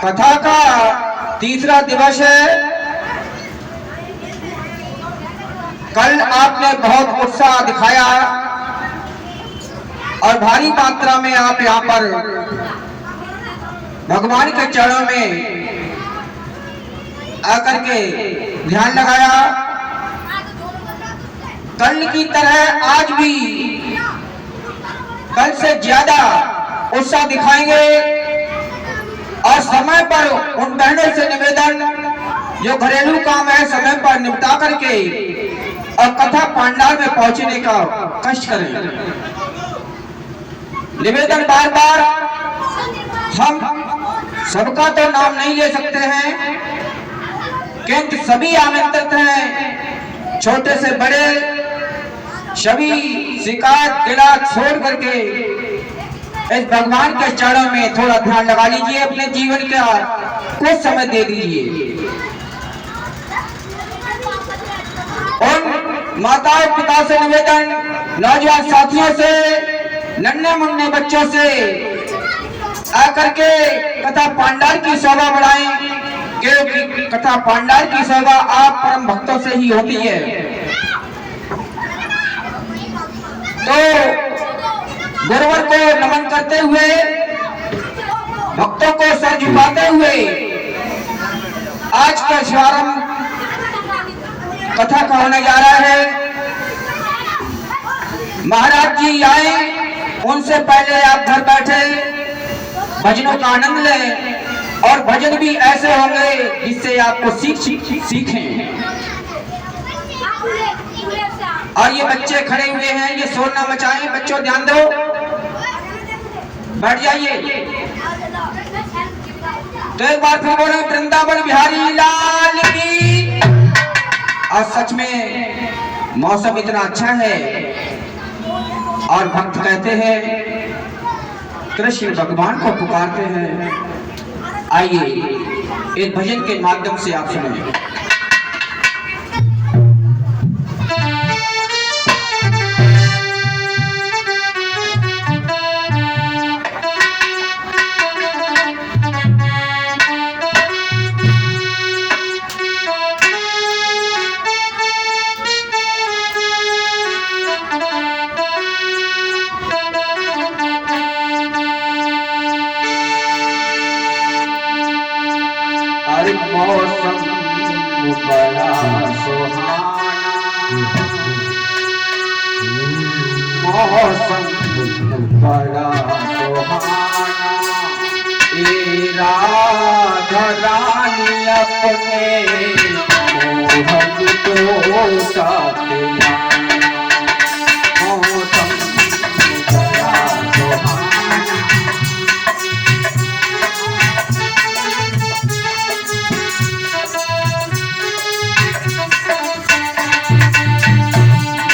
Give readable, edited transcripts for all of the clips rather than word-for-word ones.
कथा का तीसरा दिवस है। कल आपने बहुत उत्साह दिखाया और भारी मात्रा में आप यहाँ पर भगवान के चरणों में आकर के ध्यान लगाया। कल की तरह आज भी कल से ज्यादा उत्साह दिखाएंगे और समय पर उन बहनों से निवेदन जो घरेलू काम है समय पर निपटा करके और कथा पंडाल में पहुंचने का कष्ट करें। निवेदन बार बार, हम सबका तो नाम नहीं ले सकते हैं किंतु सभी आमंत्रित हैं, छोटे से बड़े सभी शिकायत गिला छोड़ करके इस भगवान के चरणों में थोड़ा ध्यान लगा लीजिए, अपने जीवन का कुछ समय दे दीजिए। उन माताओं पिता से निवेदन, नौजवान साथियों से, नन्हे मुन्ने बच्चों से आकर के कथा पांडाल की शोभा बढ़ाएं, क्योंकि कथा पांडाल की शोभा आप परम भक्तों से ही होती है। तो गुरुवर को नमन करते हुए, भक्तों को सर झुकाते हुए आज का शुभारंभ कथा का होने जा रहा है। महाराज जी आए, उनसे पहले आप घर बैठे भजनों का आनंद लें और भजन भी ऐसे होंगे जिससे आपको सीखें। और ये बच्चे खड़े हुए हैं, ये शोर ना मचाएं, बच्चों ध्यान दो, बैठ जाइए। तो एक बार फिर बोले वृंदावन बिहारी लाल की। और सच में मौसम इतना अच्छा है और भक्त कहते हैं, कृष्ण भगवान को पुकारते हैं। आइए इस भजन के माध्यम से आप सुनिए। मौसम बड़ा सुहाना, मौसम बड़ा सुहाना, ए राधा रानी अपने मोहन को साथे मौसम बड़ा सुहाना।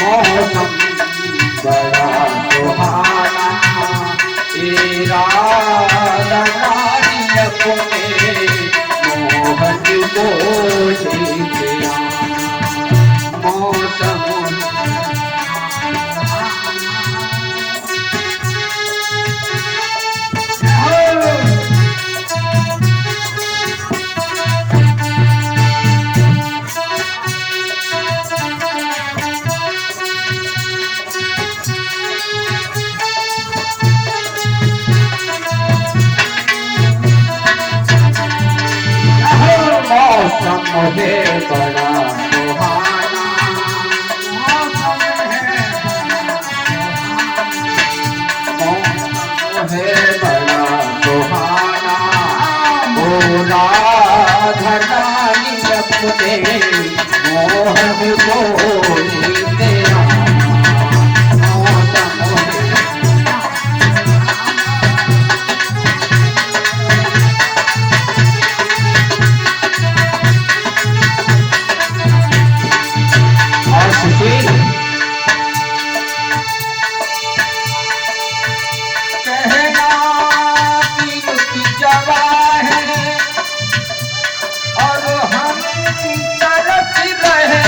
मौसम बड़ा सुहाना, ए राधा रानी अपने मोहन को सीखे मौसम। मौसम है बड़ा सुहाना, मौसम है बड़ा सुहाना, ओ राधा रानी अपने मोहन को लीते और हम तरस रहे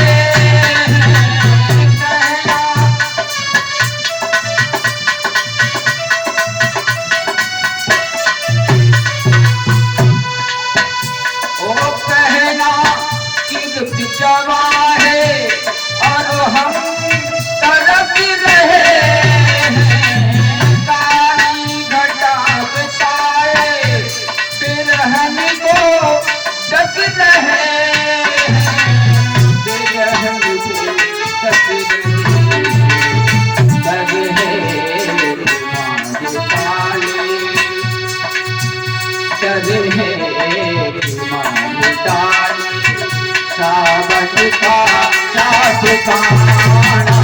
रहे सावन का साथ खाना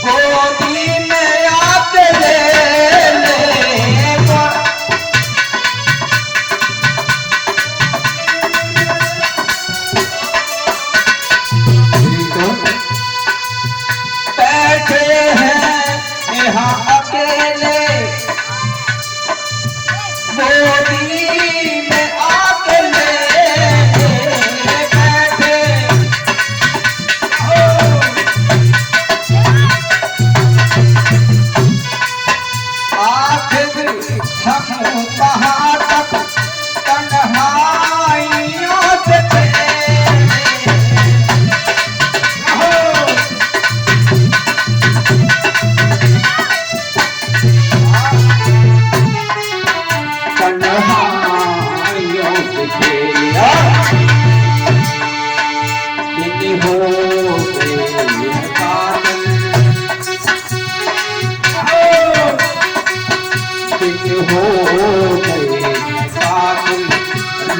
गोदी में आके ले बैठे हैं यहाँ अकेले गोदी में आके ले कहाँ तक तन्हाइयों से तन्हाइयों से खेला दिन हो हो गए साथ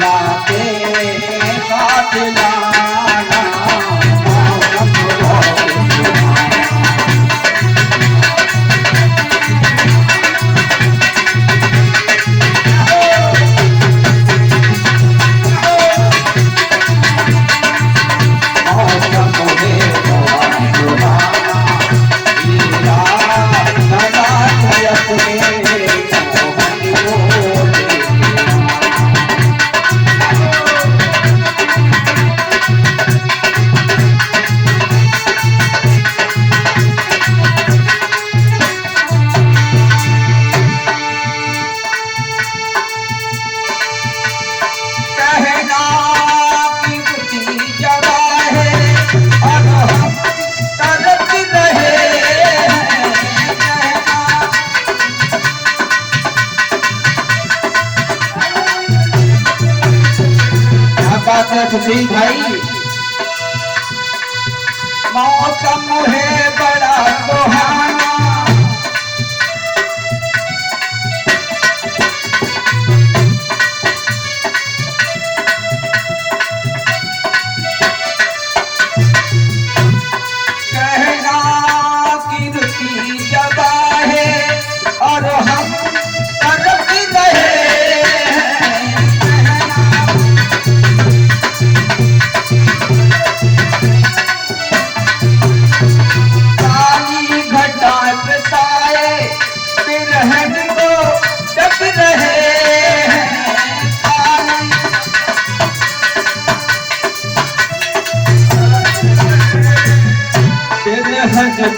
लाते साथ लाना सुशील भाई मौसम है बड़ा सुहाना कहना की रुचि जबा है और हम तरफ रहे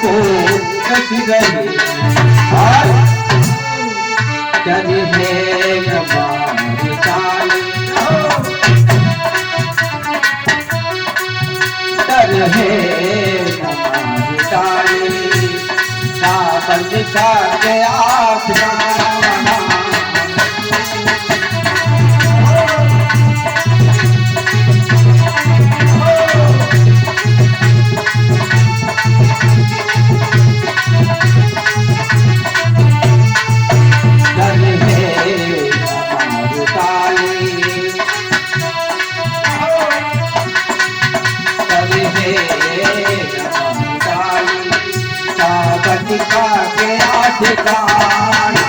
को कस रहे और चली है नबार चाली डर है नबार चाली सावन दिखा के आसमान का के आधिकार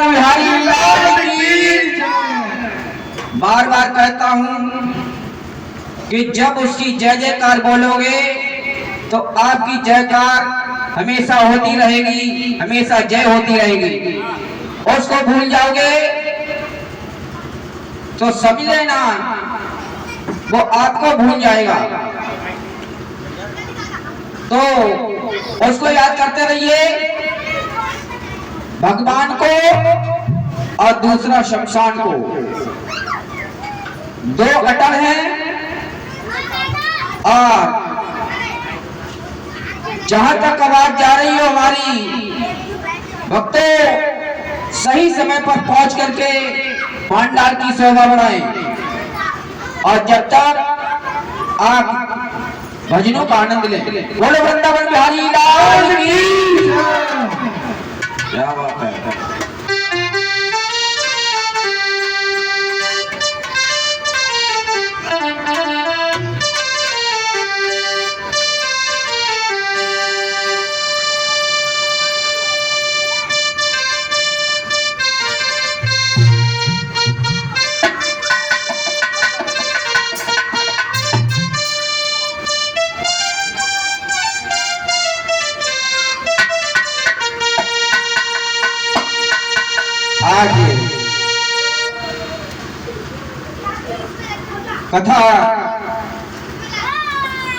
वृंदावन बिहारी लाल की। बार बार कहता हूं कि जब उसकी जय जयकार बोलोगे तो आपकी जयकार हमेशा होती रहेगी, हमेशा जय होती रहेगी। उसको भूल जाओगे तो समझ लेना वो आपको भूल जाएगा। तो उसको याद करते रहिए, भगवान को और दूसरा शमशान को। दो अटल हैं और जहां तक आवाज जा रही हो हमारी भक्तों, सही समय पर पहुंच करके पांडाल की शोभा बढ़ाएं। और जब तक आप भजनों का आनंद लें। बोलो वृंदावन बिहारी लाल की। क्या बात है। आगे कथा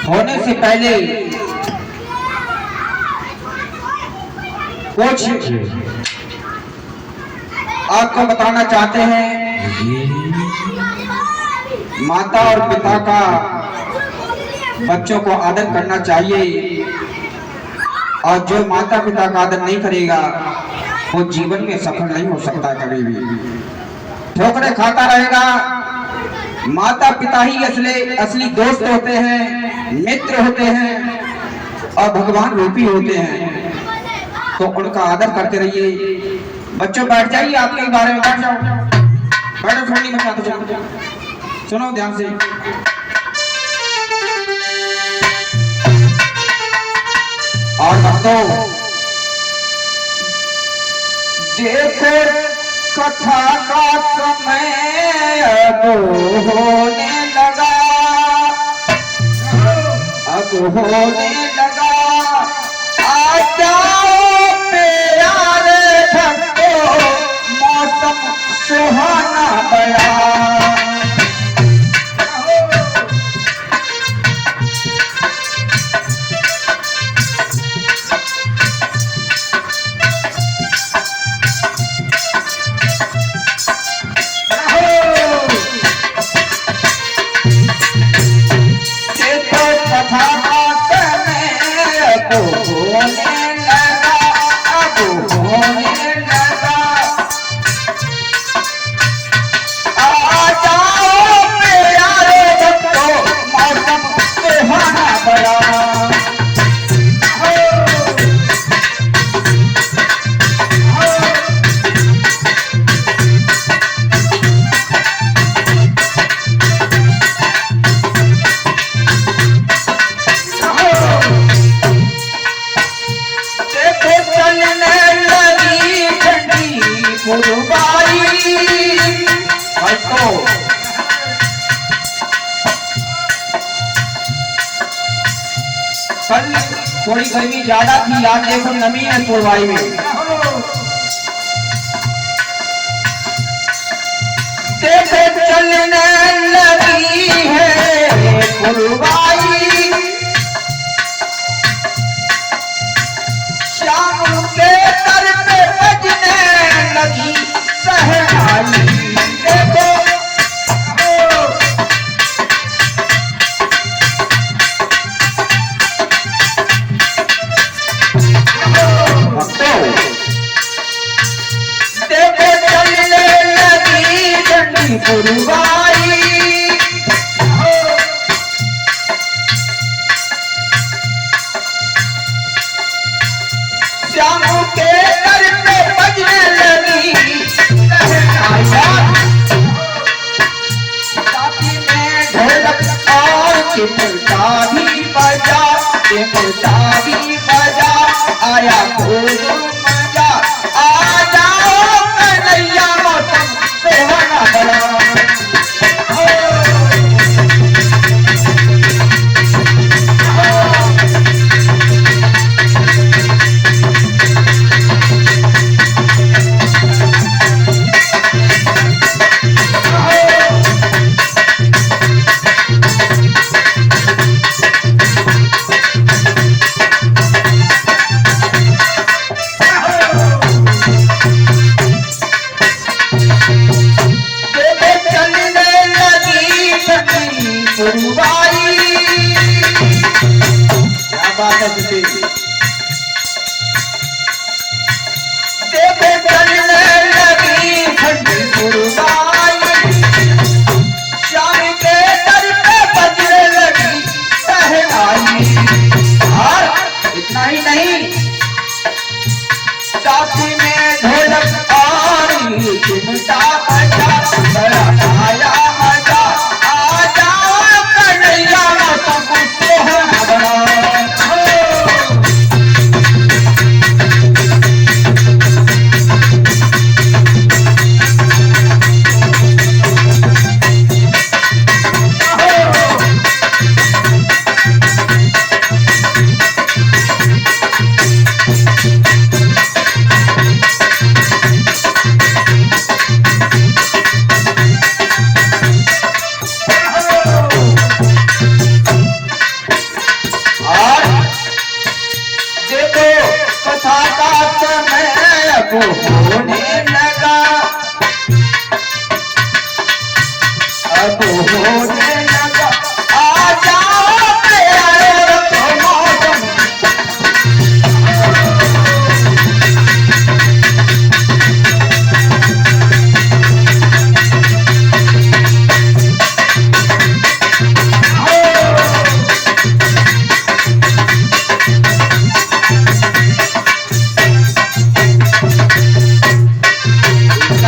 होने से पहले कुछ आपको बताना चाहते हैं। माता और पिता का बच्चों को आदर करना चाहिए, और जो माता पिता का आदर नहीं करेगा वो जीवन में सफल नहीं हो सकता। कभी भी ठोकरे खाता रहेगा। माता पिता ही असली दोस्त होते हैं, मित्र होते हैं और भगवान रूपी होते हैं। तो उनका आदर करते रहिए। बच्चों बैठ जाइए, आपके बारे में बैठ जाओ, बैठो, ठंडी में खाते जाओ, सुनो ध्यान से। और भक्तों देखो कथा का समय अब होने लगा, अब होने लगा। आ जाओ प्यारे भक्तों, मौसम सुहाना बड़ा। कल थोड़ी गर्मी ज्यादा थी, आज देखो नमी है पुरवाई में। देखो चलने लगी है पुरवाई, शाम के तर पे बजने लगी सहनाई। देखो पुरवाई, श्याम के घर पे बजने लगी साथी में ढोलक और चिमटा भी बजा, चिमटा भी बजा। आया खूब मजा, आ जाओ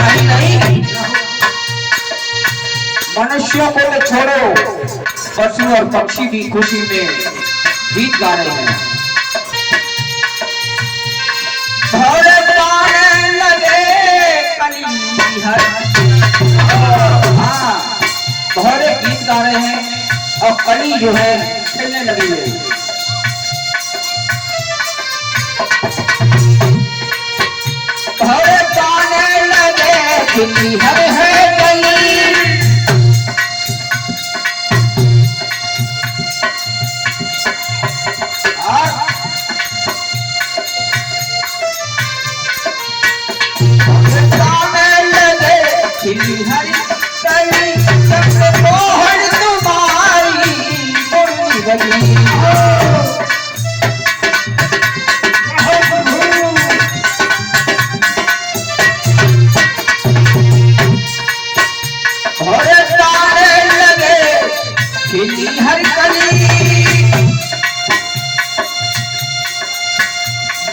नहीं नहीं, मनुष्यों को तो छोड़ो, पशु और पक्षी भी खुशी में गीत गा रहे हैं। भोरे पाने लगे कली हर, हाँ भोरे गीत गा रहे हैं और कली जो है खेलने लगी है। भोरे पाने लगे कली हर है कली, हरी कली जब मोहन तुम्हारी मुरली बजी, भोरे तारे लगे खिली हरी कली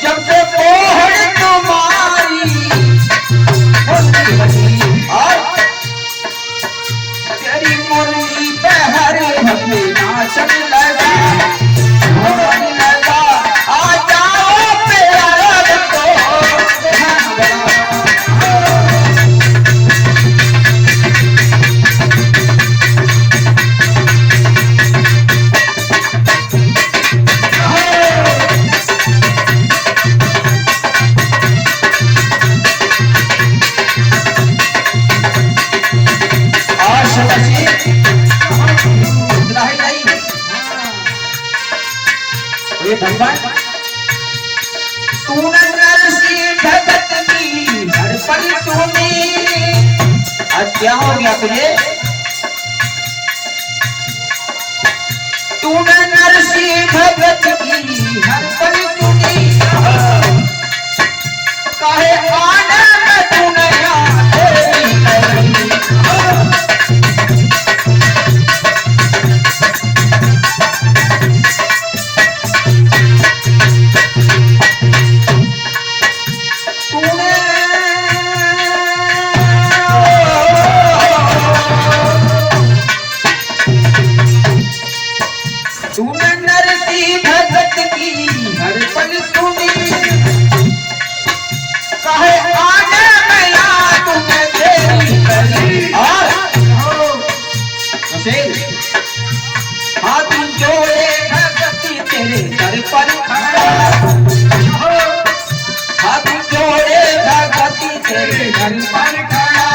जब से मोहन तुम्हारी मुरली बजी, और तेरी मुरली पे हरे भक्ति नाचन लगा, होने लगा, आ जाओ प्यारा तो भगवान तूने नरसिंह भगत की हर पल सुनी, आज क्या हो गया तुझे? तूने नरसिंह भगत की हर पल सुनी, काहे आने में तूने हाथ जोड़े भगती तेरे दर पर खड़ा, हाथ जोड़े भगती तेरे दर पर खड़ा,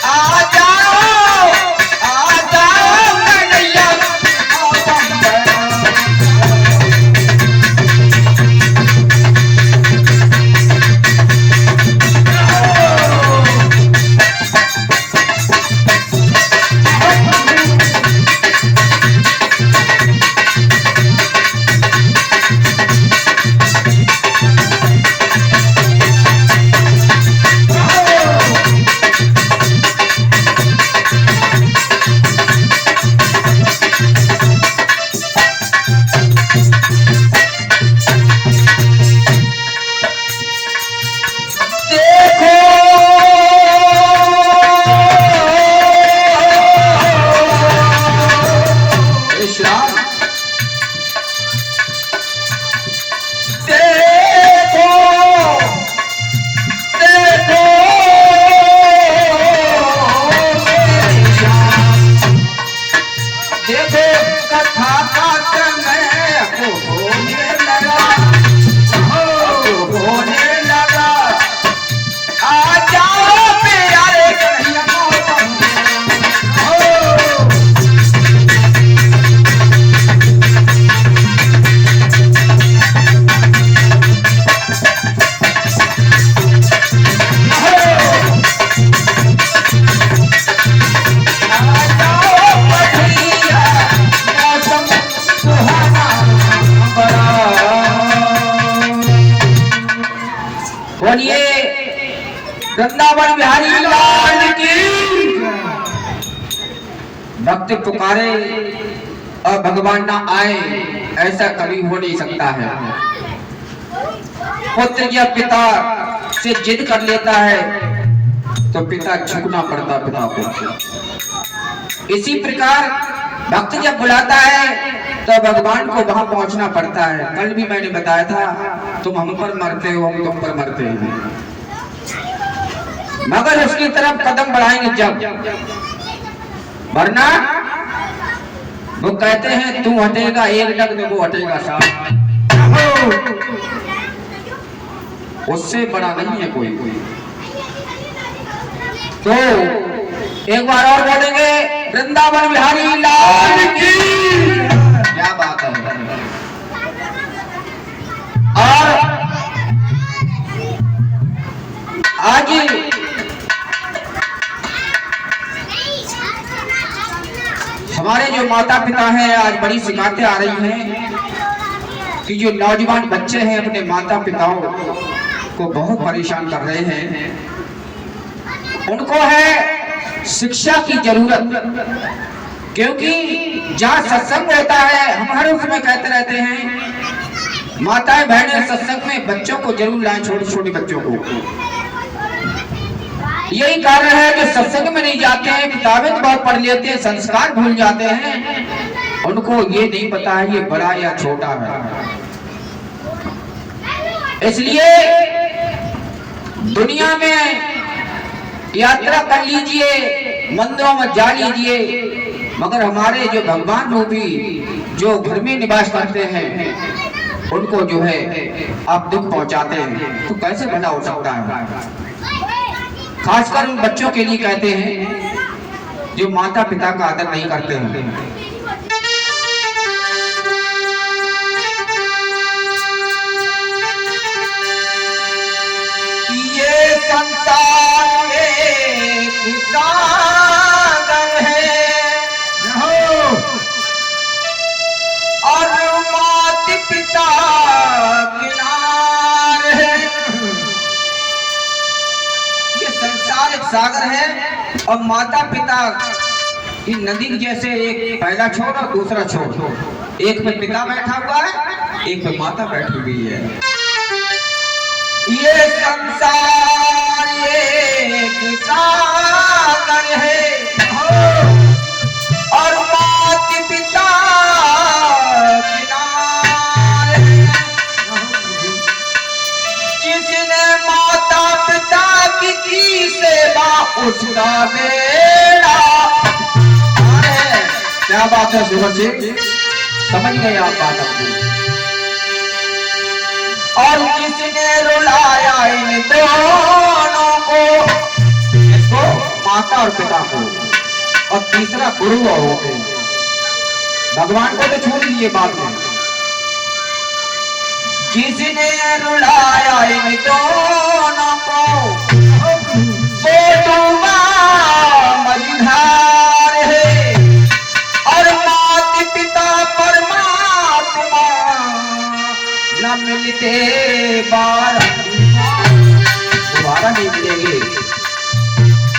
आ जाओ कन्हैया बोलिए वृंदावन बिहारी लाल की। भक्त पुकारे और भगवान ना आए, ऐसा कभी हो नहीं सकता है। पुत्र या पिता से जिद कर लेता है तो पिता झुकना पड़ता पिता को। इसी प्रकार भक्त जब बुलाता है तो भगवान को वहां पहुंचना पड़ता है। कल भी मैंने बताया था, तुम हम पर मरते हो, हम तुम पर मरते हैं, मगर उसकी तरफ कदम बढ़ाएंगे जब, वरना वो कहते हैं तू हटेगा एक डग तो वो हटेगा साथ, उससे बड़ा नहीं है कोई। तो एक बार और बोलेंगे वृंदावन बिहारी लाल की। क्या बात है। और आज हमारे जो माता पिता हैं, आज बड़ी शिकायतें आ रही हैं कि जो नौजवान बच्चे हैं अपने माता पिताओं को बहुत परेशान कर रहे हैं। उनको है शिक्षा की जरूरत, क्योंकि जहाँ सत्संग होता है हम हर उसमें कहते रहते हैं माताएं बहनें सत्संग में बच्चों को जरूर लाएं, छोटे छोटे बच्चों को। यही कारण है कि सत्संग में नहीं जाते हैं, किताबें तो बहुत पढ़ लेते हैं, संस्कार भूल जाते हैं, उनको ये नहीं पता है ये बड़ा या छोटा है। इसलिए दुनिया में यात्रा कर लीजिए, मंदिरों में जा लीजिए, मगर हमारे जो भगवान रूपी जो घर में निवास करते हैं उनको जो है आप दुख पहुंचाते हैं, तो कैसे भला हो सकता है। खासकर उन बच्चों के लिए कहते हैं जो माता पिता का आदर नहीं करते हैं। ये संसार एक सागर है और माता पिता किनार है। ये संसार एक सागर है और माता पिता की नदी जैसे, एक पहला छोर और दूसरा छोर, एक पे पिता बैठा हुआ है, एक पे माता बैठी हुई है। ये संसार एक सागर है और माता पिता किनार है। जिसने माता पिता की सेवा उसका बेड़ा। क्या बात है सुभर जी, समझ गए आप बात अपनी। और किसने रुलाया इन दोनों को, इसको माता और पिता को, और तीसरा गुरु और होते भगवान को तो छोड़ दीजिए बात में। जिसने रुलाया इन दोनों को वो मझधार है और माता पिता परमात्मा न मिलते बार दोबारा नहीं मिलेंगे।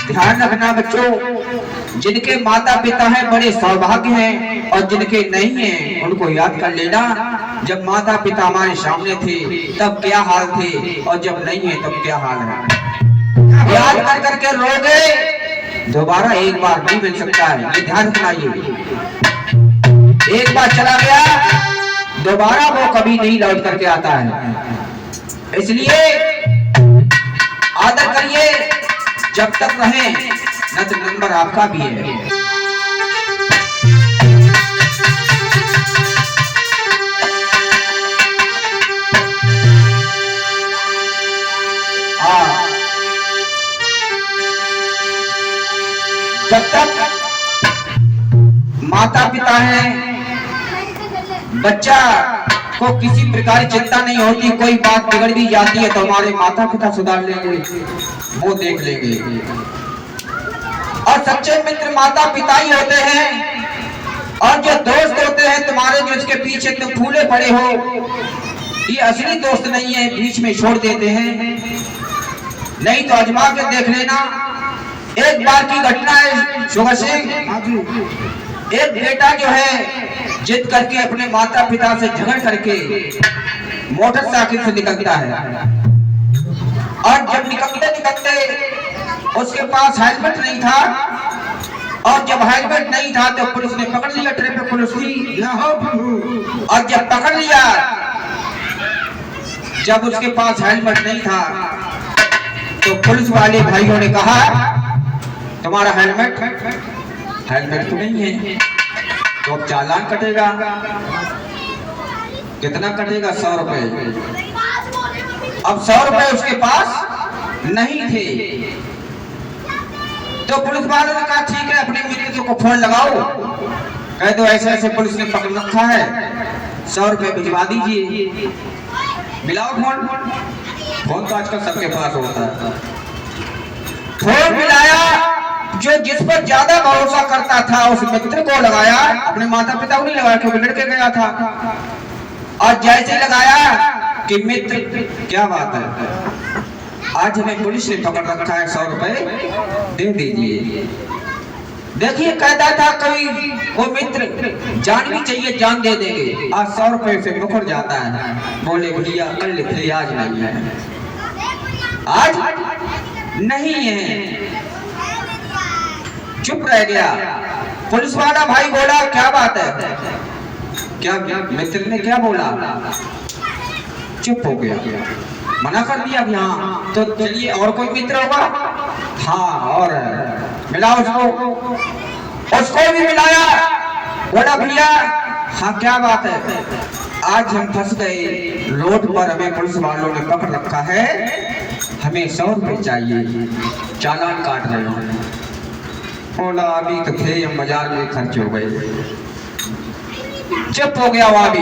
ध्यान रखना बच्चों, जिनके माता पिता हैं बड़े सौभाग्य हैं और जिनके नहीं हैं उनको याद कर लेना। जब माता पिता हमारे सामने थे तब क्या हाल थे और जब नहीं है तब क्या हाल है। याद कर करके रोगे, दोबारा एक बार नहीं मिल सकता है, ये ध्यान रखना। ये एक बार चला गया दोबारा वो कभी नहीं लौट करके आता है। इसलिए आदर करिए जब तक रहे, न तो नंबर आपका भी है। जब तक माता पिता हैं, बच्चा को किसी प्रकार की चिंता नहीं होती। कोई बात बिगड़ भी जाती है तो हमारे माता पिता सुधार लेंगे, वो देख लेंगे। और सच्चे मित्र माता पिता ही होते हैं। और जो दोस्त होते हैं तुम्हारे, जो इसके पीछे तुम फूले पड़े हो, ये असली दोस्त नहीं है, बीच में छोड़ देते हैं। नहीं तो आजमा के देख लेना। एक बार की घटना है शुगर सिंह, एक बेटा जो है जिद करके अपने माता पिता से झगड़ करके मोटरसाइकिल से निकलता है। और जब निकलते निकलते उसके पास हेलमेट नहीं था, और जब हेलमेट नहीं था तो पुलिस ने पकड़ लिया, ट्रैफिक पुलिस थी। और जब पकड़ लिया, जब उसके पास हेलमेट नहीं था तो पुलिस वाले भाइयों ने कहा तुम्हारा हेलमेट तो नहीं है, तो अब चालान कटेगा। कितना कटेगा? 100 रुपए। अब 100 रुपए उसके पास नहीं थे, तो पुलिस वालों ने कहा ठीक है, अपने मित्र को फोन लगाओ, कह दो ऐसे ऐसे पुलिस ने पकड़ रखा है, 100 रुपए भिजवा दीजिए। मिलाओ फोन तो आजकल सबके पास होता है। फोन मिलाया, जो जिस पर ज्यादा भरोसा करता था उस मित्र को लगाया, अपने माता पिता को नहीं लगाया क्योंकि लड़के गया था। और जैसे लगाया कि मित्र, क्या बात है, आज हमें पुलिस ने पकड़ रखा है, 100 रुपए दे दीजिए। देखिए कहता था कभी वो मित्र जान भी चाहिए जान दे देंगे, आज 100 रुपए से मुकर जाता है। बोले भैया कल थे, आज नहीं है, आज नहीं है। चुप रह गया। पुलिस वाला भाई बोला क्या बात है, क्या मित्र ने क्या बोला? चुप हो गया, मना कर दिया कि हाँ तो चलिए और कोई मित्र होगा। हाँ, और मिला उसको भी मिलाया। बोला भैया हाँ क्या बात है, आज हम फंस गए, रोड पर हमें पुलिस वालों ने पकड़ रखा है, हमें 100 रुपए चाहिए, चालान काट रहे हैं। बोला अभी तो थे, हम बाजार में खर्च हो गए। चुप हो गया वहां भी।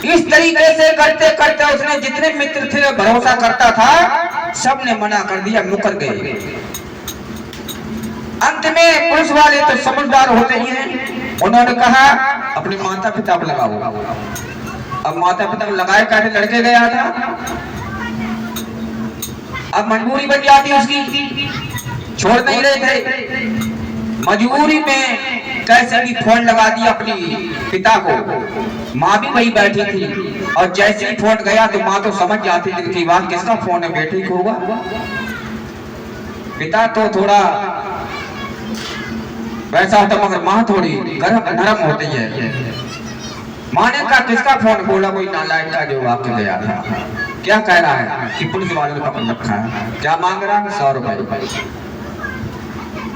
इस तरीके से करते करते उसने जितने मित्र थे भरोसा करता था, सबने मना कर दिया, मुकर गए। अंत में पुलिस वाले तो समझदार होते ही हैं, उन्होंने कहा अपने माता पिता को लगाओ। अब माता पिता को लगाए, काटे लड़के गया था, अब मजबूरी बन जाती उसकी, छोड़ नहीं रहे थे। मजबूरी में कैसे भी फोन लगा दिया अपनी पिता को। माँ भी वही बैठी थी, और जैसे ही फोन गया तो माँ तो समझ जाती थी कि बात किसका फोन है, बेटे को होगा। पिता तो थोड़ा वैसा होता, मगर माँ थोड़ी गर्म नरम होती है। माँ ने कहा किसका फोन? बोला कोई नालायक का जो आपके गया था। क्या कह रहा है कि पुलिस वालों ने पकड़ रखा है, क्या मांग रहा है? 100 रुपए।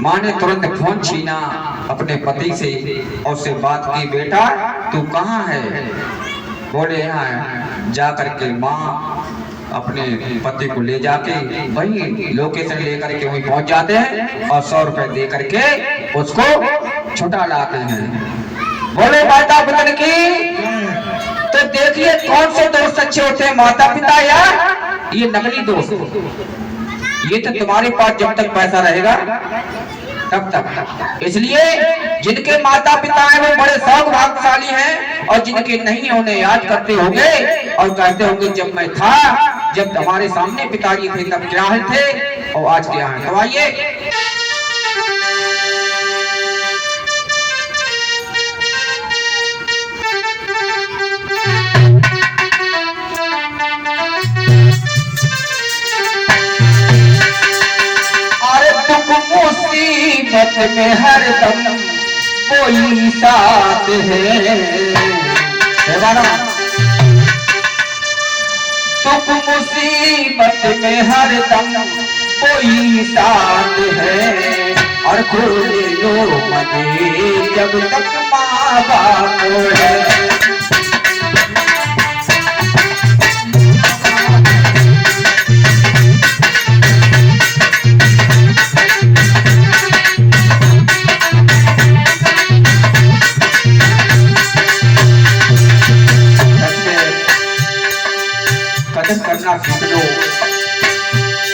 माँ ने तुरंत फोन छीना अपने पति से और उससे बात की, बेटा तू कहाँ है? बोले यहाँ। जा करके माँ अपने पति को ले जाके वही लोकेशन लेकर के वहीं पहुंच जाते हैं और 100 रुपए दे करके उसको छुटा लाते हैं। बोले माता पिता की, तो देखिए कौन से दोस्त अच्छे होते हैं, माता पिता या ये नकली दोस्त? ये तो तुम्हारे पास जब तक पैसा रहेगा तब तक। इसलिए जिनके माता पिता हैं वो बड़े सौभाग्यशाली हैं, और जिनके नहीं उन्हें याद करते होंगे और कहते होंगे जब मैं था, जब हमारे सामने पिताजी थे तब क्या थे और आज क्या है। तो आइए मुसीबत में हरदम कोई साथ है, दुख मुसीबत में हरदम कोई साथ है, और खोले लो मजे जब तक माँ बाप है। करना सीख लो,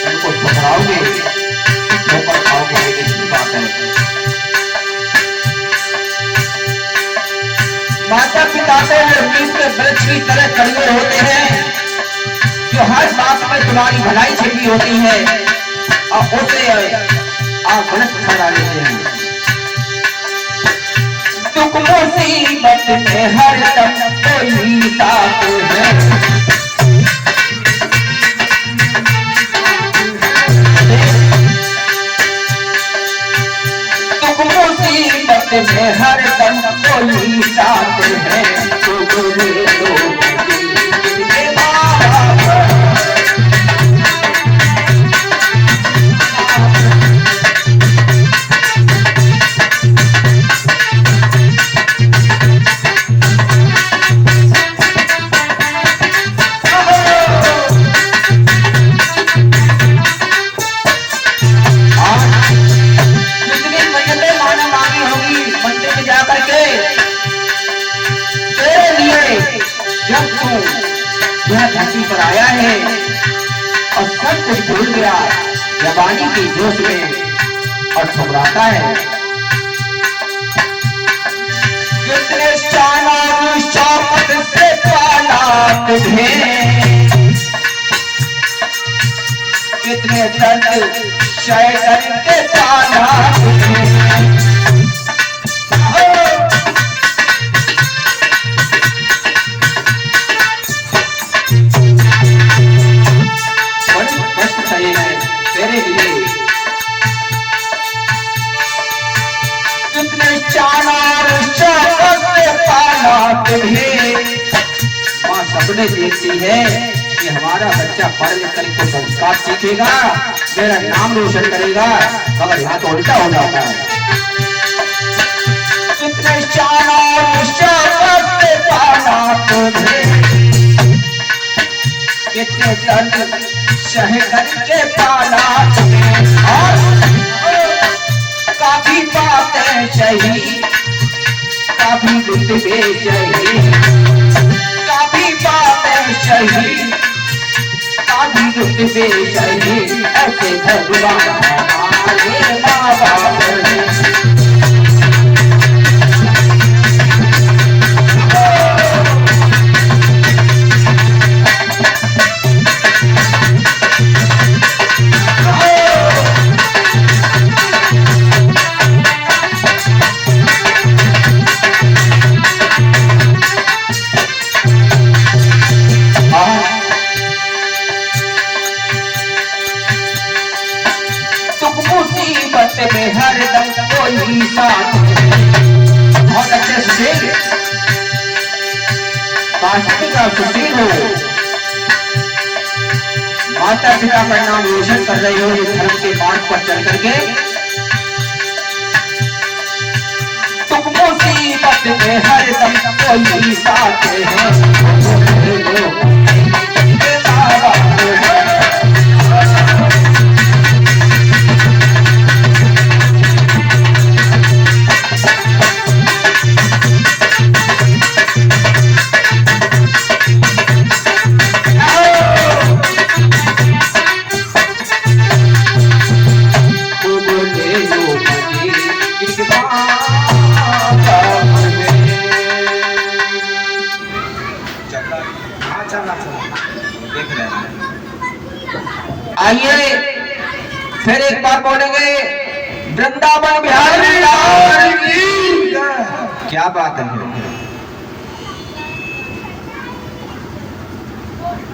उनको दोहराओगे तो कर पाओगे, ये बात है। माता पिता तो मित्र वृक्ष की तरह कड़वे होते हैं, जो हर बात में तुम्हारी भलाई छिपी होती है और उसे आप गलत ठहरा लेते हैं। दुख मुसीबत में हरदम कोई साथ है, में हर दम कोई साथ है, तो बोले लो जिनके माँ बाप। धरती पर आया है और सब कुछ भूल गया जवानी की जोश में और घबराता है। कितने चालाक शौकत से पाला तुझे, कितने दर्द शय करके पाला तुझे। तेरे लिए कितने चालाक शौकत से पाला तुझे। माँ सपने देखती है कि हमारा बच्चा पढ़ लिख कर को संस्कार सीखेगा, मेरा नाम रोशन करेगा, मगर यहाँ तो उल्टा हो जाता है। कितने चालाक शौकत से पाला तुझे, कितने दर्द सह करके पाला तुम्हें, और काफी बातें सही, काफी रुतबे सही, काफी बातें सही, काफी रुतबे सही। ऐसे भगवान हमारे माँ बाप हैं। मुसीबत में हर दम कोई साथ। बहुत अच्छे सुशील, काशी का सुशील हो, माता पिता का नाम रोशन कर रहे हो इस धर्म के मार्ग पर चल करके। तुम मुसीबत में हर दम कोई साथ है। आइए फिर एक बार बोलेंगे, वृंदावन बिहारी लाल की। क्या बात है।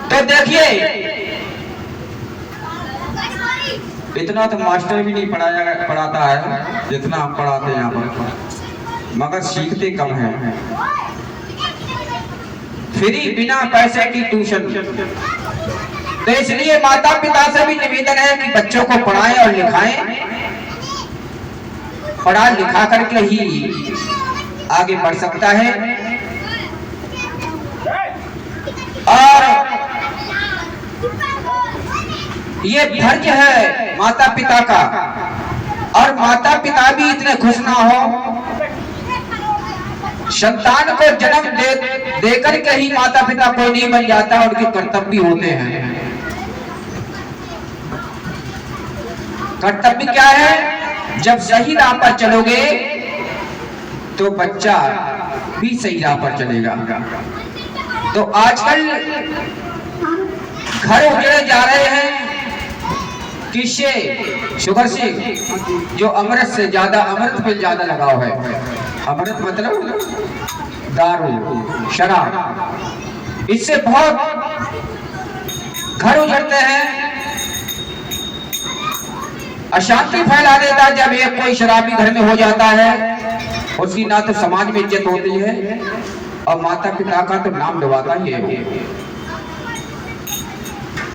तो देखिए, इतना तो मास्टर भी नहीं पढ़ाता है जितना हम पढ़ाते हैं यहाँ पर, मगर सीखते कम हैं। फ्री बिना पैसे की ट्यूशन। तो इसलिए माता पिता से भी निवेदन है कि बच्चों को पढ़ाएं और लिखाएं, पढ़ा लिखा करके ही आगे बढ़ सकता है। और ये फर्ज है माता पिता का, और माता पिता भी इतने खुश ना हो। संतान को जन्म दे करके ही माता पिता कोई नहीं बन जाता, उनके कर्तव्य होते हैं। कर्तव्य क्या है? जब सही राह पर चलोगे तो बच्चा भी सही राह पर चलेगा। तो आजकल घर उजड़े जा रहे हैं किससे? शुगर से, जो अमृत से ज्यादा, अमृत पे ज्यादा लगाव है। अमृत मतलब दारू, शराब, इससे बहुत घर उजड़ते हैं। अशांति फैला देता है जब एक कोई शराबी घर में हो जाता है, उसकी ना तो समाज में इज्जत होती है और माता पिता का तो नाम डुबाता ही है।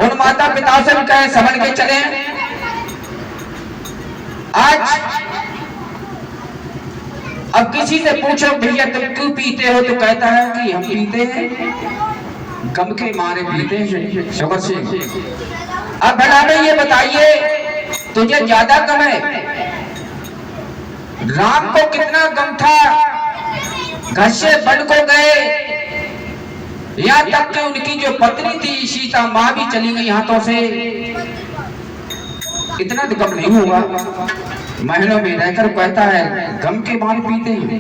उन माता पिता से भी कहे समझ के चले। आज अब किसी से पूछो भैया तुम क्यों पीते हो, तो कहता है कि हम पीते हैं गम के मारे पीते हैं, शुगर से। अब भला में ये बताइए तुझे ज्यादा गम है? राम को कितना गम था, घर से बन को गए, यहाँ तक कि उनकी जो पत्नी थी सीता माँ भी चली गई हाथों से। इतना तो गम नहीं होगा। महलों में रहकर कहता है गम के मारे पीते हैं।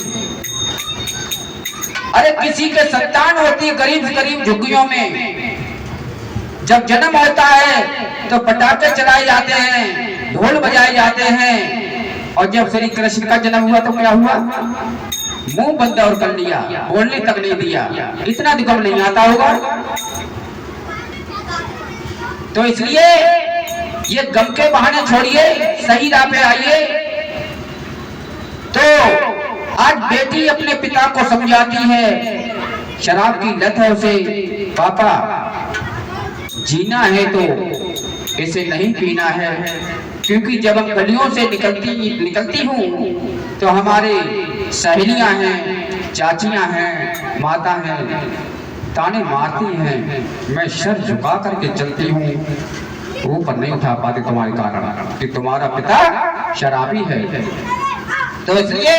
अरे किसी के संतान होती है गरीब से गरीब झुग्गियों में, जब जन्म होता है तो पटाखे चलाए जाते हैं, ढोल बजाए जाते हैं, और जब श्री कृष्ण का जन्म हुआ तो क्या हुआ? मुंह बंद और कर लिया, बोलने तक नहीं दिया। इतना तो गम नहीं आता होगा। तो इसलिए ये गम के बहाने छोड़िए, सही राह पे आइए। तो आज बेटी अपने पिता को समझाती है, शराब की लत है उसे, पापा जीना है तो इसे नहीं पीना है, क्योंकि जब हम गलियों से निकलती हूँ तो हमारे सहेलियां हैं, चाचियां हैं, माता हैं, ताने मारती हैं, मैं सर झुका करके चलती हूँ, ऊपर नहीं उठा पाते तुम्हारे कारण कि तुम्हारा पिता शराबी है। तो इसलिए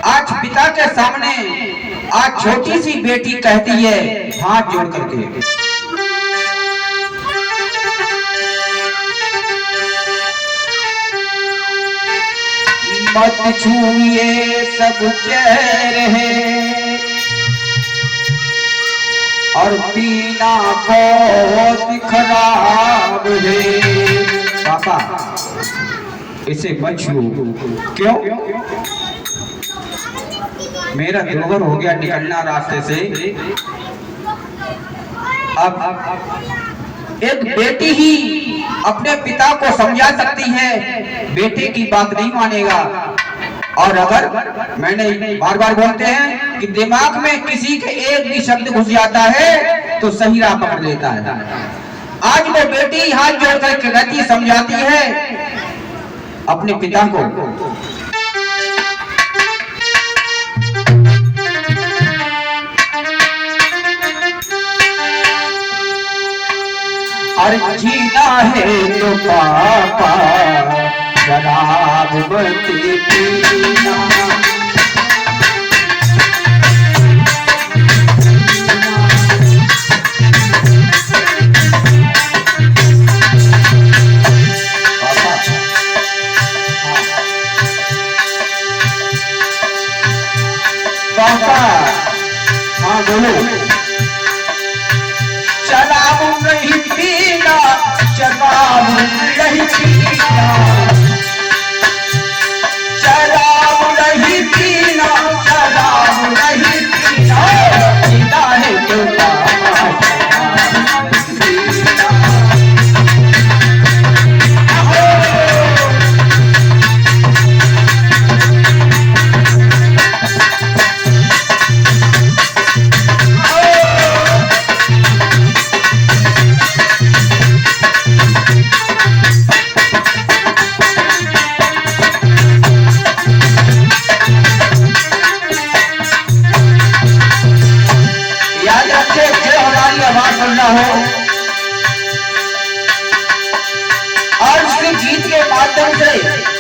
आज पिता के सामने आज छोटी सी बेटी कहती है हाथ जोड़ करके, मत छूइए सब कह रहे और पीना बहुत खराब है। पापा इसे मत छू। क्यों? मेरा दुर्घर हो गया निकलना रास्ते से। अब एक बेटी ही अपने पिता को समझा सकती है, बेटे की बात नहीं मानेगा। और अगर मैंने बार बार बोलते हैं कि दिमाग में किसी के एक भी शब्द घुस जाता है तो सही राह पकड़ लेता है। आज वो बेटी हाथ जोड़ करके रहती, समझाती है अपने पिता को। और जीना है तो पापा शराब मत पीना, पापा हाँ बोलो। शराब नहीं पीना, शराब नहीं पीना, शराब नहीं पीना, शराब नहीं पीना, पीना है तो पापा शराब पीना। और इस गीत के माध्यम से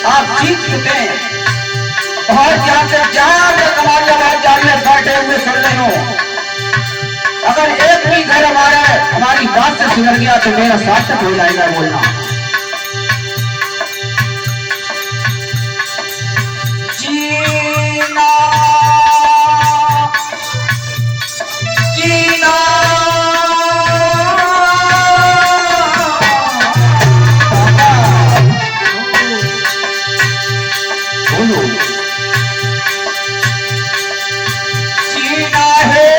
आप सीख चुके हैं, और जहां तक हमारी आवाज जानने बैठे हुए सुन रहे हो, अगर एक भी घर हमारी बात से सुधर गया तो मेरा सार्थक हो जाएगा बोलना। जीना जीना जीना है,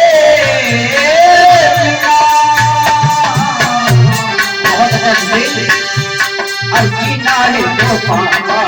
बहुत अच्छे। और जीना है तो पापा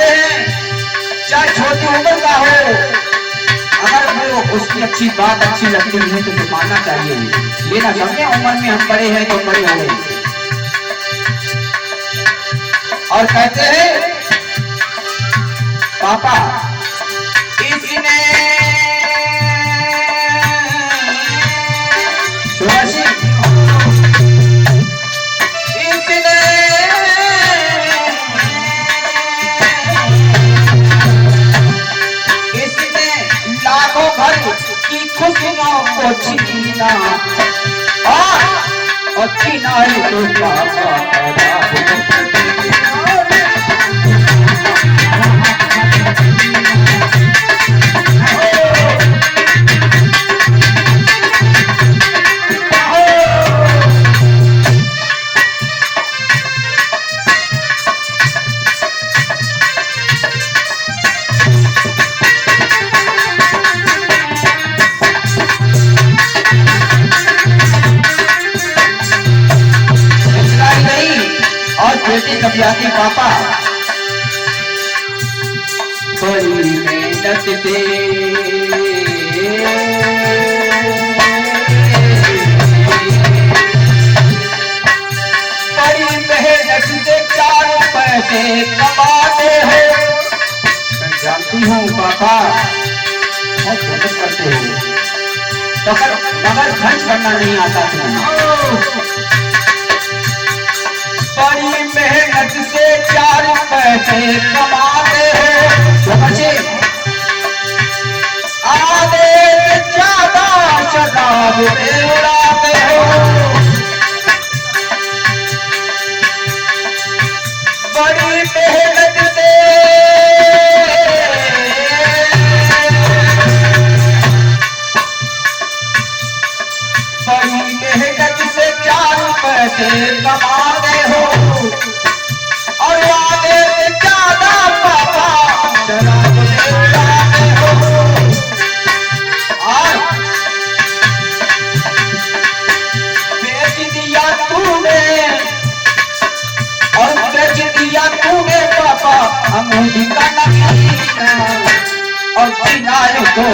कहते हैं चाहे छोटी उम्र का हो, अगर वो उसकी अच्छी बात अच्छी लगती है तो उसे मानना चाहिए। ये ना समझे उम्र में हम बड़े हैं तो बड़े हो गए। और कहते हैं पापा इसने लाखों भर की खुशियों को छीना और छीना है तो बेटी कबियाती पापा बड़ी मेहनत से बड़ी मेहनत से 4 पैसे कमाते हो। मैं जानती हूँ पापा बहुत मेहनत करते हो मगर खर्च करना नहीं आता तुम्हें। बड़ी मेहनत से 4 पैसे कमाते हो बच्चे, आधे से ज्यादा शराब में उड़ाते हो। बड़ी मेहनत से बड़ी मेहनत से 4 पैसे कमाते हो और आधे से ज्यादा पापा शराब में उड़ाते हो। और बेच दिया तूने और बेच दिया तूने पापा अंगूठी का नगीना और किनारे को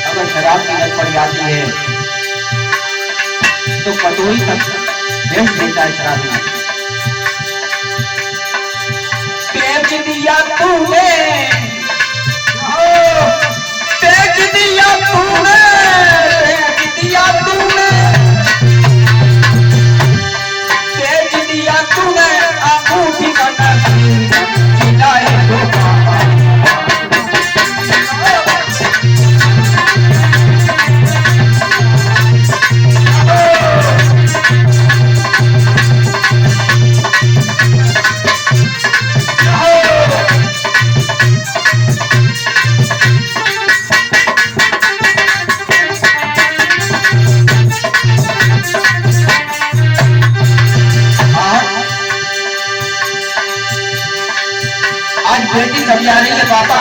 अगर शराब की लत पड़ जाती है तो कटोरी तक बेच देता है शराब में। बेच दिया तूने बेच दिया तूने बेच दिया तूने बेच दिया तूने अंगूठी का नगीना जिलाए दो पापा। आज बेटी कभी आ रही है पापा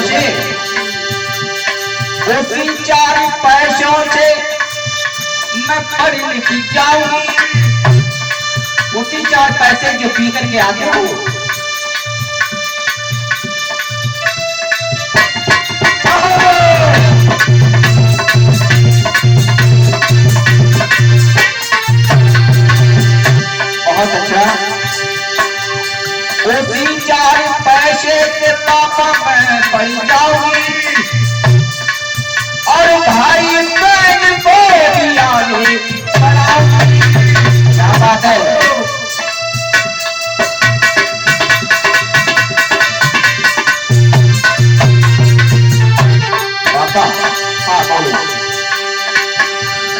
से वो 3-4 पैसों से मैं पढ़ लिख जाऊंगी। वो 3-4 पैसे जो पी करके आते हो बहुत अच्छा। वो 3-4 पैसे से पापा मैं पढ़ जाऊंगी और भाई बहन को भी आगे बढ़ाऊंगी। क्या बात है। पापा हाँ बोलो।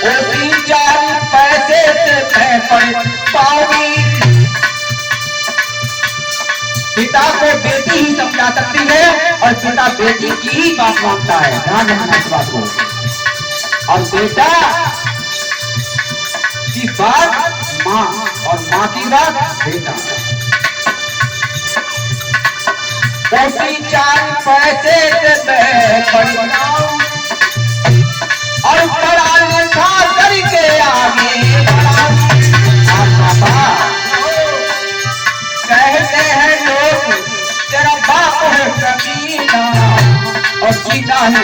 वो 3-4 पैसे से मैं पढ़ पाऊंगी। पिता को बेटी ही समझा सकती है और पिता बेटी की ही बात मानता है, ध्यान रखना इस बात को। और बेटा की बात माँ और माँ की बात बेटा। उसी 4 पैसे से मैं पढ़ाऊं और पढ़ा लिखा करके आगे बढ़ाऊं। कहते हैं लोग तेरा बाप है कमीना और जीता है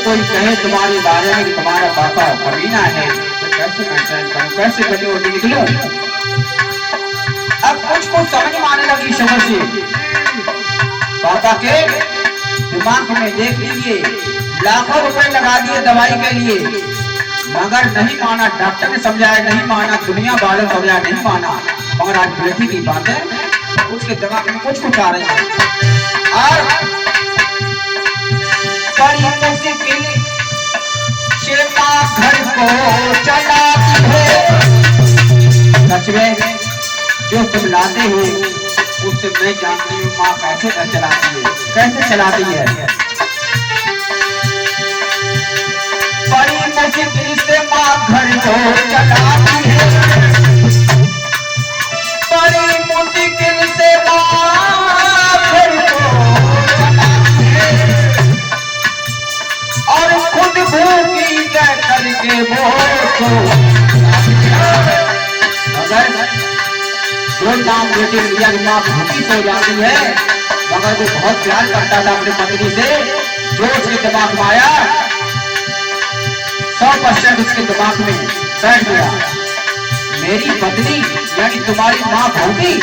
कोई कहे तुम्हारे बारे में कि तुम्हारा पापा कमीना है तो कैसे मैं चैन करूं, कैसे गली और निकलूं। अब कुछ समझ में आने लगी समझ से। पापा के दिमाग में देख लीजिए, लाखों रुपए लगा दिए दवाई के लिए, मगर नहीं माना। डॉक्टर ने समझाया नहीं माना, दुनिया वाले समझाया नहीं माना, मगर आज बेटी की बातें उसके दिमाग में कुछ आ रही है। और बड़ी मुश्किल से माँ घर को चलाती है। सच में जो तुम लाते हो उससे मैं जानती हूँ माँ कैसे घर चलाती है, कैसे चलाती है। बड़ी मुश्किल से माँ घर को चलाती है, बड़ी मुश्किल से माँ घर को और खुद भूखी कह करके वो अगर जो नाम बेटे लिया कि माँ भूखी सो जाती है, मगर वो बहुत प्यार करता था अपनी पत्नी से, जो उसके दिमाग में आया 100% उसके दिमाग में बैठ गया। मेरी पत्नी यानी तुम्हारी माँ भूखी,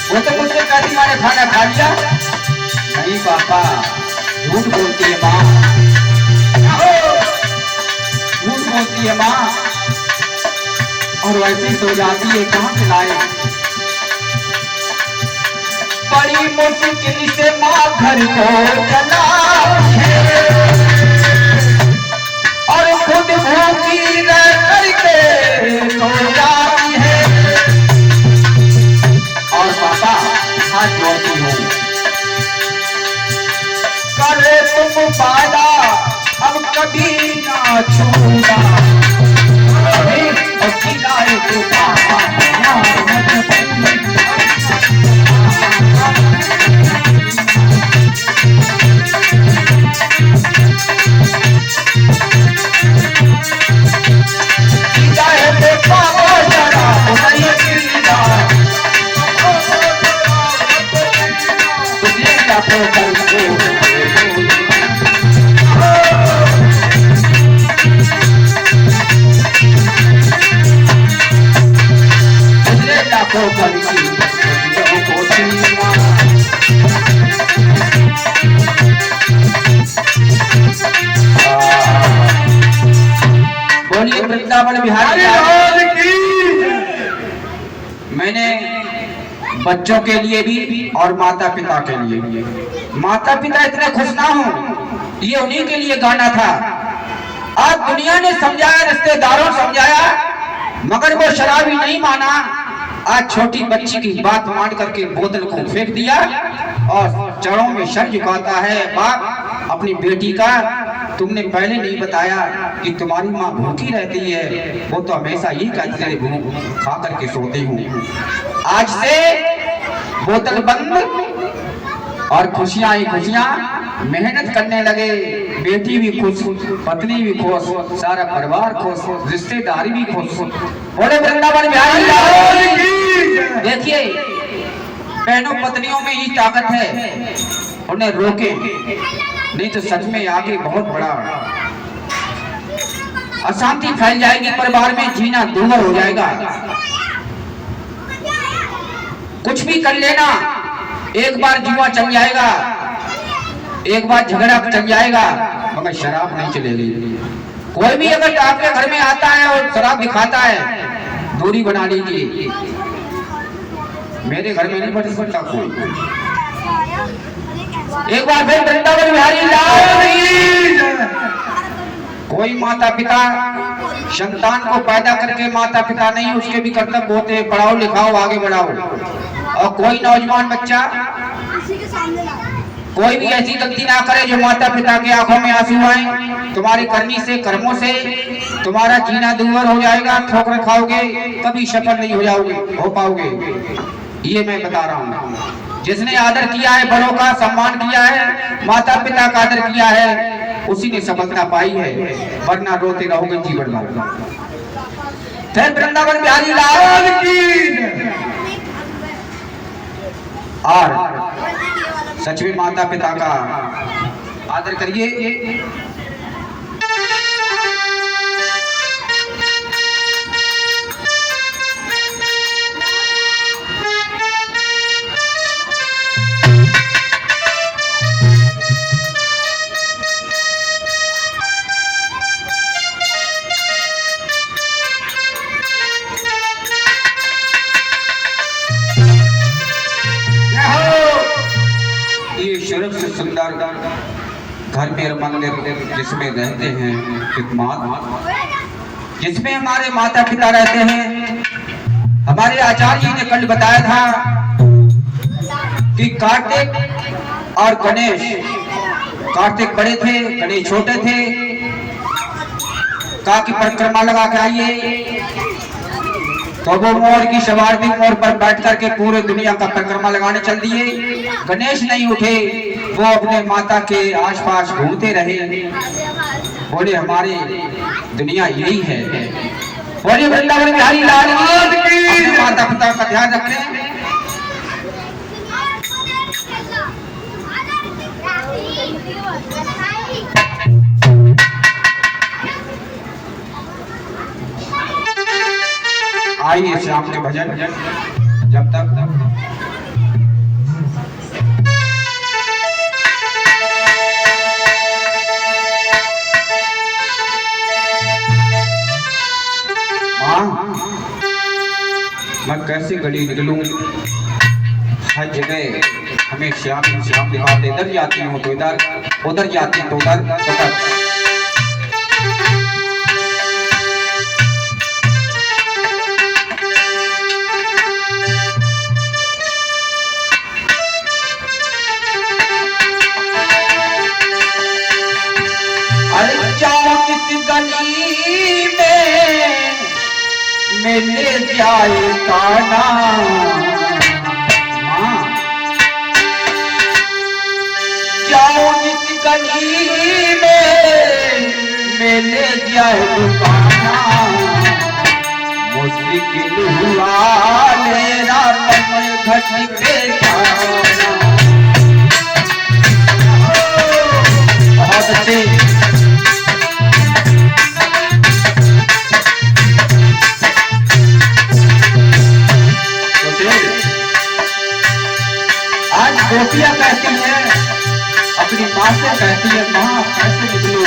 वो तो मुझसे कहती मैंने खाना खा लिया। नहीं पापा, झूठ बोलती है माँ, झूठ बोलती है माँ और वैसे सो जाती है, कहाँ से लाए। बड़ी मुश्किल से माँ घर को चलाती है और खुद भूखी रह करके सो जाती है। और पापा हाथ जोड़ती हूँ, करे तुम वादा अब कभी ना छूना, और खिलाए तो पापा बोलिए वृंदावन बिहारी की। मैंने बच्चों के लिए भी और माता पिता के लिए भी, माता पिता इतने खुश ना हो, ये उन्हीं के लिए गाना था। आज दुनिया ने समझाया, रिश्तेदारों समझाया, मगर वो शराबी नहीं माना। आज छोटी बच्ची की बात मान करके बोतल को फेंक दिया और चरणों में सर झुकाता है। बाप अपनी बेटी का, तुमने पहले नहीं बताया कि तुम्हारी माँ भूखी रहती है, वो तो हमेशा यही कहती है खा करके सोती हूँ। आज से बोतल बंद और खुशियां ही खुशियां, मेहनत करने लगे, बेटी भी खुश, पत्नी भी खुश, सारा परिवार खुश, रिश्तेदारी भी खुश। बोले वृंदावन बिहारी। देखिए बहनों पत्नियों में ही ताकत है, उन्हें रोके, नहीं तो सच में आगे बहुत बड़ा अशांति फैल जाएगी, परिवार में जीना दूभर हो जाएगा। कुछ भी कर लेना, एक बार जुआ चल जाएगा, एक बार झगड़ा चल जाएगा, मगर शराब नहीं चलेगी। कोई भी अगर आपके घर में आता है और शराब दिखाता है, दूरी बना लीजिए। मेरे घर में नहीं बढ़ सकता कोई। एक बार फिर वृंदावन बिहारी लाल। कोई माता पिता संतान को पैदा करके माता पिता नहीं, उसके भी कर्तव्य होते हैं, पढ़ाओ लिखाओ आगे बढ़ाओ। और कोई नौजवान बच्चा कोई भी ऐसी गलती ना करे जो माता पिता की आंखों में आंसू आए। तुम्हारी करनी से, कर्मों से तुम्हारा जीना दूभर हो जाएगा, ठोकर खाओगे, कभी सफल नहीं हो पाओगे। ये मैं बता रहा हूँ। जिसने आदर किया है, बड़ों का सम्मान किया है, माता पिता का आदर किया है, उसी ने सफलता पाई है, वरना रोते रहोगे जीवन भर। फिर वृंदावन बिहारी लाल की। और सच में माता पिता का आदर करिए। से सुंदर घर में मंदिर जिसमें रहते हैं जिसमें हमारे माता पिता रहते हैं। हमारे आचार्य जी ने कल बताया था कि कार्तिक और गणेश, कार्तिक बड़े थे, गणेश छोटे थे। कहा कि परिक्रमा लगा के आइए, तो वो मोर की सवार भी मोर पर बैठ करके पूरे दुनिया का परिक्रमा लगाने चल दिए। गणेश नहीं उठे, वो अपने माता के आसपास घूमते रहे। बोले हमारी दुनिया यही है। बोले वृंदावन बिहारी लाल की। माता पिता का ध्यान रखें। आइए शाम के भजन जब तक मैं कैसे गली निकलूं, हर जगह हमें श्याम श्याम दिखाते। इधर जाती हूँ तो इधर, उधर जाती तो उधर। अरे जाओ किस गली में मिल जाए काना, जाओ किस गली में मिल जाए काना। मुश्किल हुआ मेरा कमर घट के जाना। बहुत अच्छे। गोपियां कहती हैं, अपनी माँ से कहती है, माँ कैसे निकलूं।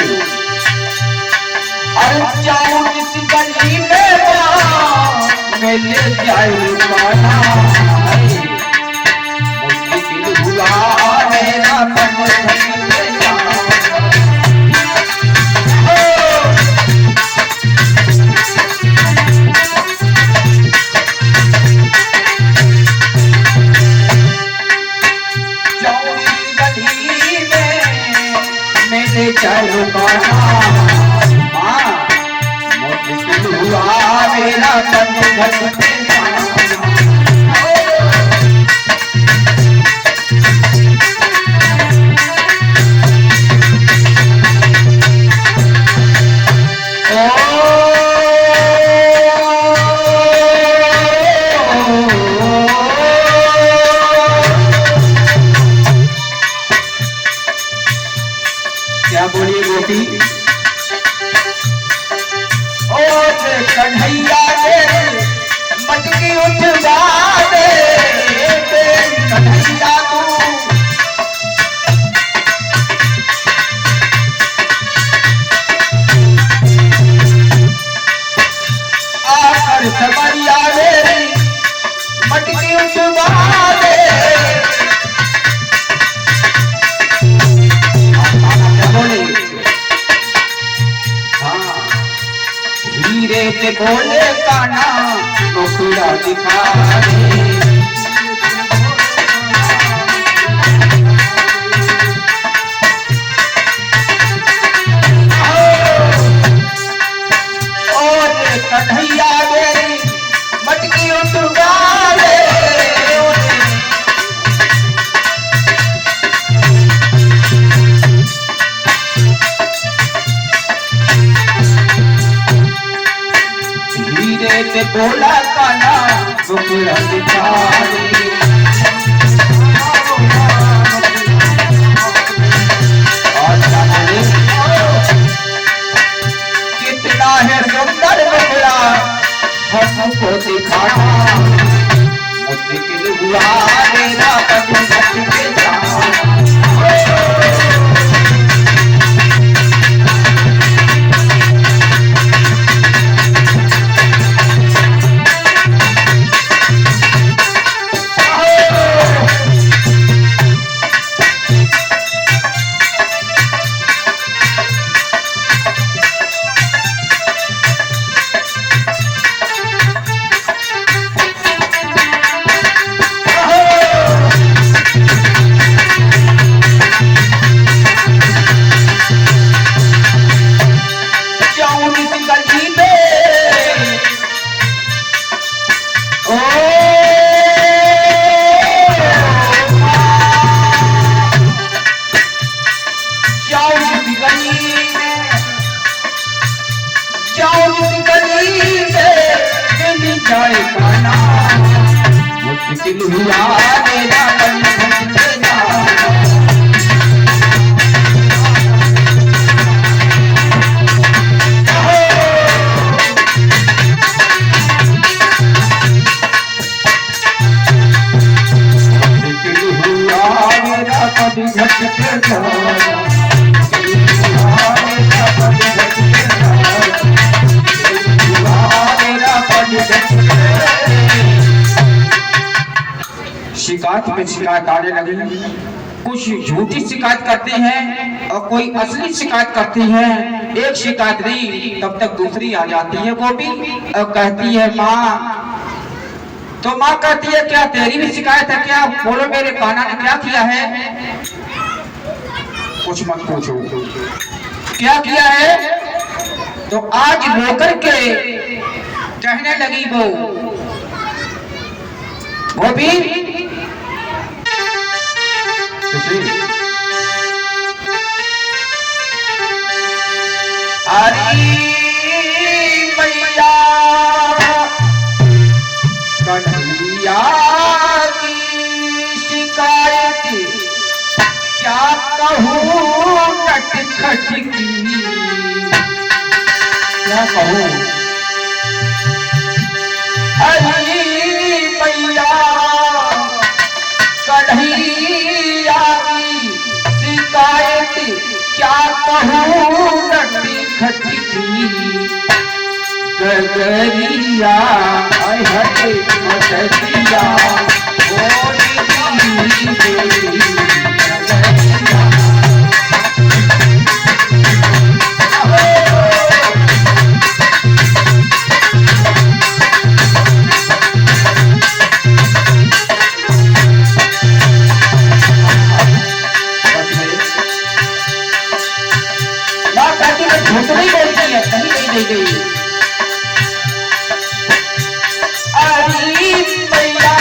अरे जाऊं किसी गली में मिल जाए काना। मुश्किल हुआ मेरा कमर घट के जाना। चलो काना, मुश्किल हुआ मेरा कमर घट के जाना। क्या बोलिए गोपी। ओ कन्हैया रे सबरिया मेरी मटकी उठवा दे। हाँ, हीरे से बोले काना मुखड़ा दिखा दे। कन्हैया मेरी मटकी उठवा दे। हीरे से बोला काना मुखड़ा दिखा दे। कितना है सुंदर मुखड़ा हमको दिखाना, मुश्किल हुआ मेरा कभी भटके जाना। मुश्किल हुआ मेरा कभी झटके जाना। शिकायत पे शिकायत आने लगी। कुछ झूठी शिकायत करते हैं और कोई असली शिकायत करती है। एक शिकायत नहीं तब तक दूसरी आ जाती है गोपी और कहती है माँ। तो माँ कहती है क्या तेरी भी शिकायत है क्या? बोलो मेरे कान्हा ने क्या किया है? कुछ मत पूछो, क्या किया है? तो आज रोकर के कहने लगी वो भी हरी मैया कन्हैया की शिकायत क्या कहूँ नटखट की, क्या कहूँ? हरी मैया कन्हैया की शिकायत क्या कहूँ नटखट की। गगरिया हटे मटकिया नहीं बोलती है, कहीं नहीं दे गई। अरे मैया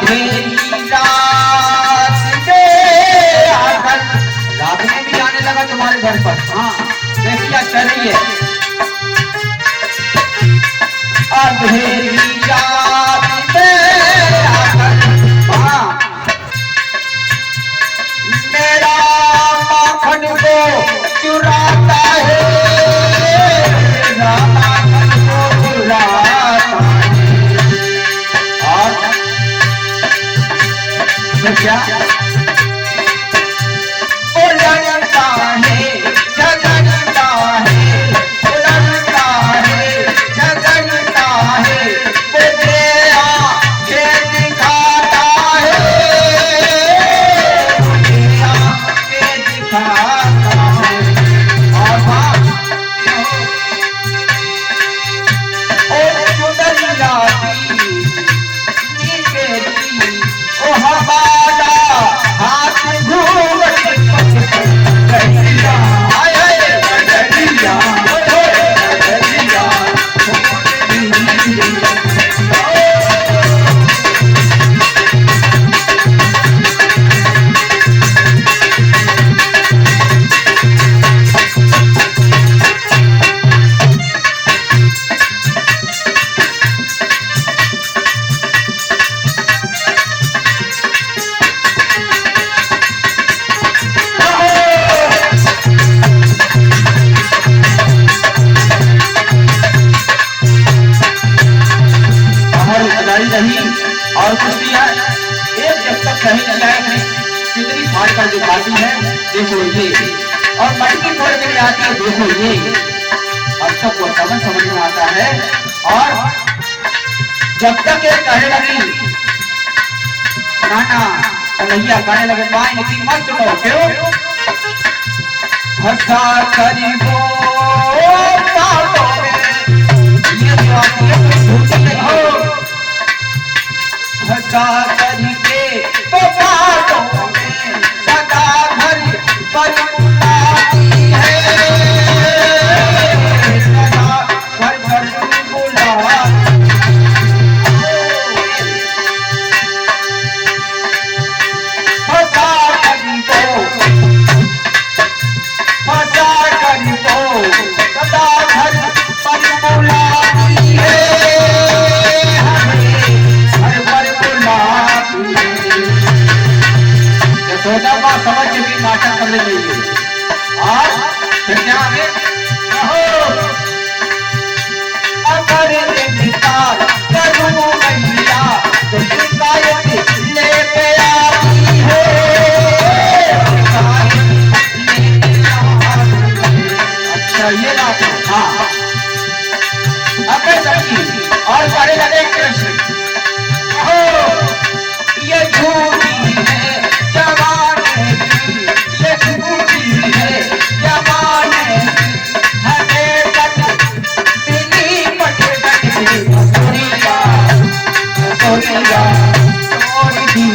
अंधेरी रात के आकर रात में भी आने लगा तुम्हारे घर पर। हाँ देखिए चल रही है। अंधेरी रात में आकर हाँ मेरा माखन को चुराता है, मेरा माखन को चुराता है। और तो क्या उड़ता है झगड़ता है, उड़ता है झगड़ता है, मुझे आंखें दिखाता है, मुझे आंखें दिखाता है। और हाँ ओ चुनरिया दी नीली ओ हमारा हाथ घूमत गड़िया आए गड़िया गड़िया नहीं और कुछ भी है। एक जब तक कहीं न जाए कितनी फाड़ कर दिखाती है, देखो ये, और मटकी फोड़ के आती है, देखो ये। अब तक वो समझ में आता है। और जब तक ये कहने लगी नाना कन्हैया कहने लगे माँ इनकी मत सुनो, क्यों हंसा करीबो बातों में ये जो आती है कोई झूठी नहीं हो, हंसा करके तो बातों में सदा भर बुलाती है, सदा भर बुलाती हंसा करीबो सदा भर बुलाती है, सोचा बात समझ के भी नाटक करने चाहिए। और फिर क्या आगे अगर इंतजार करूं मैया तो शिकायत लेके आती है, अच्छा ये बात है। हाँ अगर सच्ची और सारे लगे कृष्ण ये झूठी है जमाने की, ये झूठी है जमाने की, हकीकत दिली पटकट के सोनिया सोनिया छोड़ दी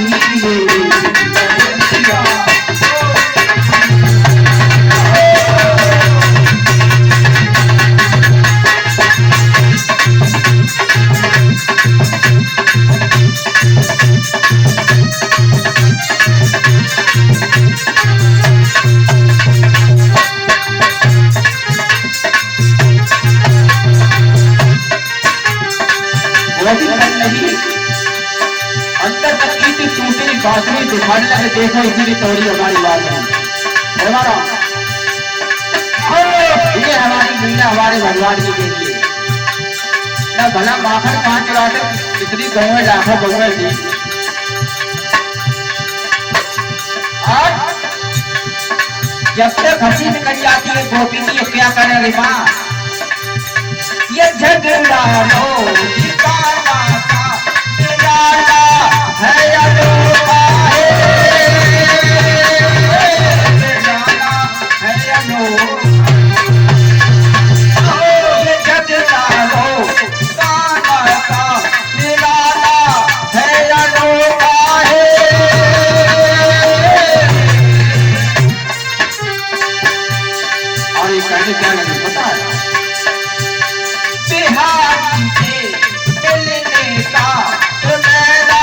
बांसुरी दिखाने लगे, देखो इसी तोड़ी हमारी बात है। ये हमारी मीना हमारे भगवान जी के लिए ना भला माखन कहाँ चुराते, इतनी गौएं लाखों गौएं थी। और जब तक हंसी निकल जाती है गोपी की, ये क्या करेंगे माँ, ये झगड़ा हो है अनोखा है, है अनोखा ये झगड़ा हो गाना का निराला है अनोखा है। और ये कहने क्या लगे पता है, बिहारी से मिलने का तो मेरा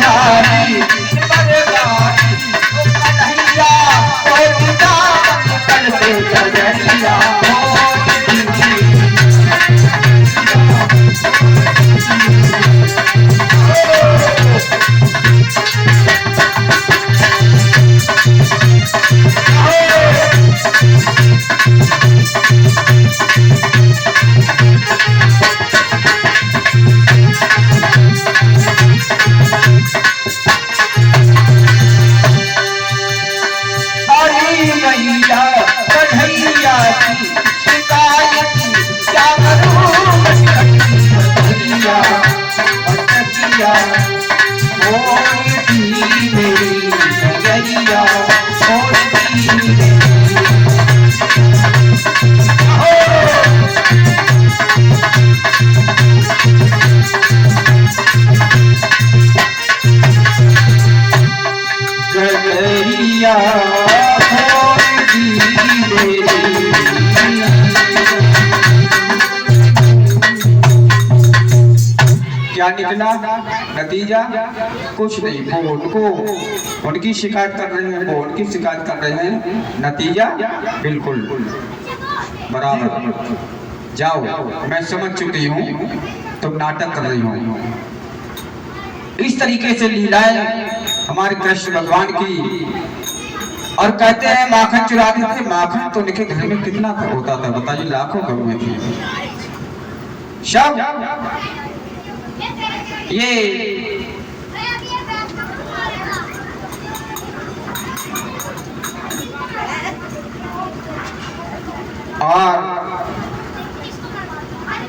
बिहारी बरगारी ओ कन्हैया ओ वृंदावन कल से कजरिया कन्हैया की शिकायत क्या करूं बटकिया मोर दी मेरी नगरिया मोर दी गगरिया क्या निकला नतीजा? कुछ नहीं। वो उनको उनकी शिकायत कर रहे हैं, वो उनकी शिकायत कर रहे हैं, नतीजा बिल्कुल बराबर। जाओ, मैं समझ चुकी हूँ तुम नाटक कर रही हो। इस तरीके से लीलाएं हमारे कृष्ण भगवान की। और कहते हैं माखन चुराते थे। माखन तो उनके घर में कितना होता था बताइए, लाखों करोड़ थे। शब ये और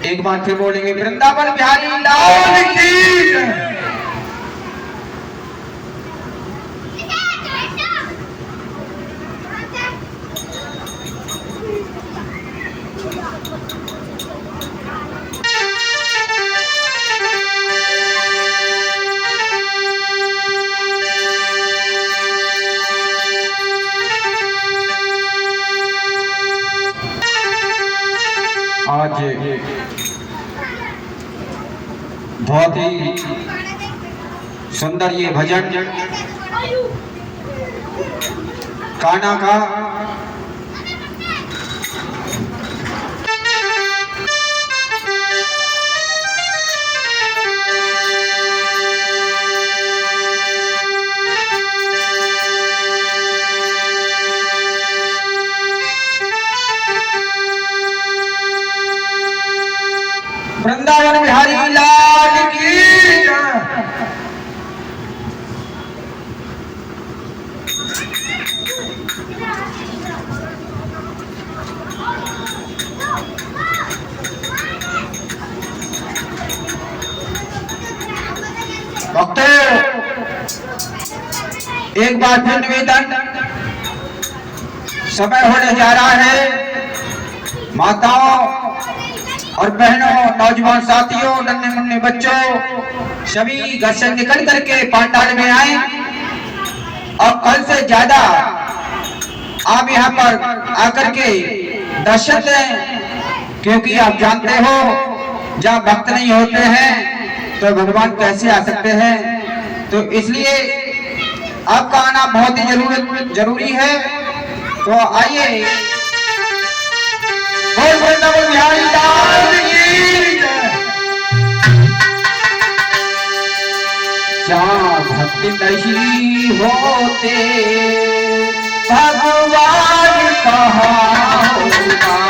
एक बार फिर बोलेंगे वृंदावन बिहारी लाल की। आज बहुत ही सुंदर ये भजन कान्हा का वृंदावन बिहारी लाल की। भक्तों, एक बार फिर निवेदन, समय होने जा रहा है। माताओं और बहनों, नौजवान साथियों, नन्हे मुन्ने बच्चों, सभी घर से निकल करके पंडाल में आए और कल से ज्यादा आप यहाँ पर आकर के दर्शन दें, क्योंकि आप जानते हो जहाँ भक्त नहीं होते हैं तो भगवान कैसे आ सकते हैं। तो इसलिए आपका आना बहुत ही जरूरी है। तो आइए, वृंदावन बिहारी लाल की। जहाँ भक्ति नहीं होते भगवान कहाँ होगा।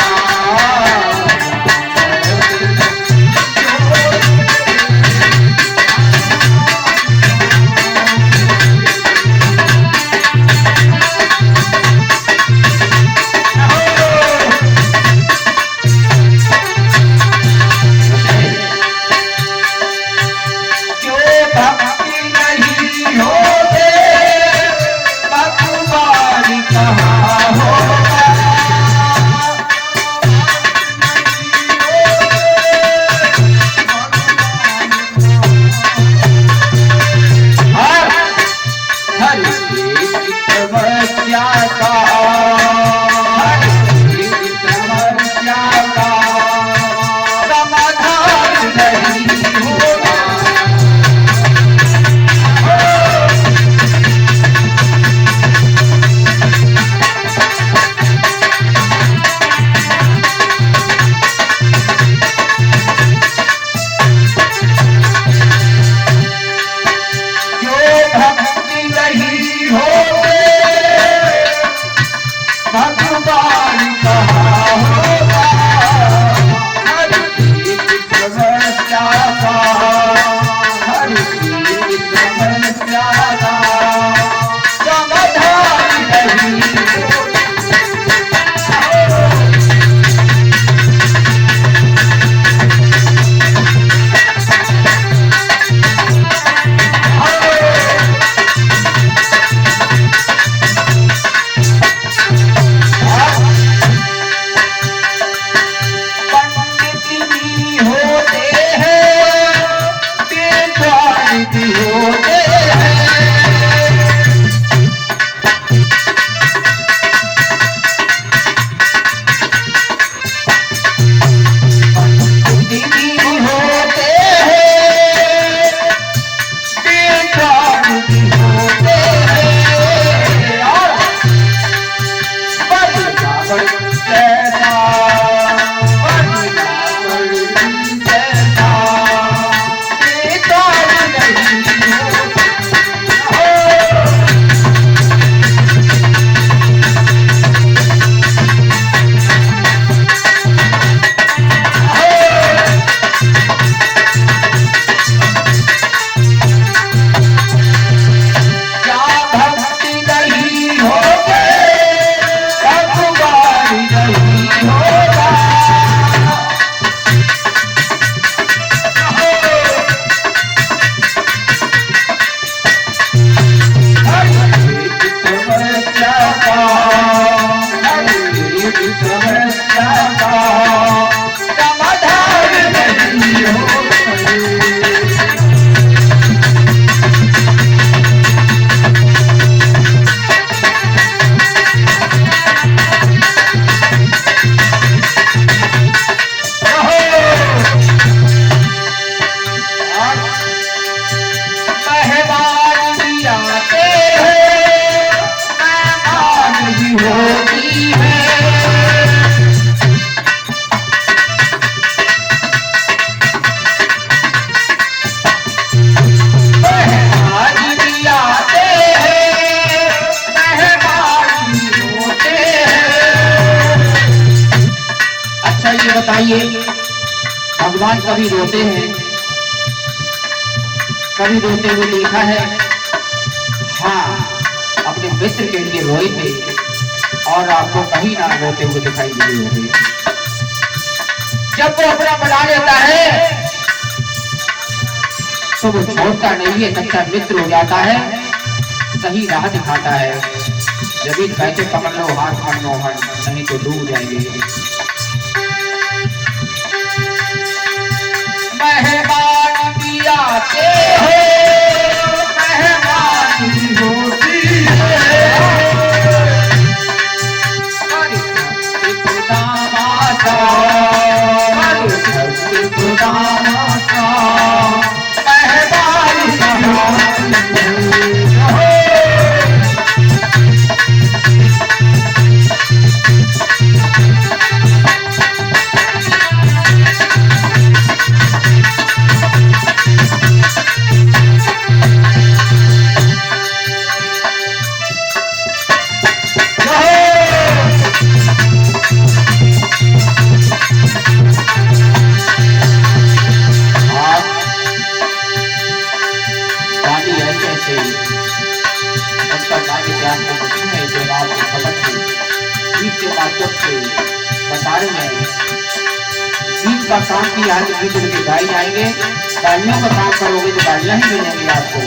होती है। मेहमान भी आते हैं, मेहमान भी होते हैं। अच्छा ये बताइए, भगवान कभी रोते हैं? कभी रोते हुए देखा है? हाँ, अपने मित्र के लिए रोए थे और आपको कहीं ना रोते हुए दिखाई दिए होंगे। जब वो अपना बना लेता है तो वो छोड़ता नहीं है, सच्चा मित्र हो जाता है, सही राह दिखाता है। जमीन कहते पकड़ लो हाथ मनमोहन, नहीं तो डूब जाएंगे। मेहमान भी आते हैं, मेहमान भी होती है। गीत का काम किया है तो गीत उनके गाए जाएंगे। गालियों का काम करोगे तो गालियां ही मिलेंगी आपको।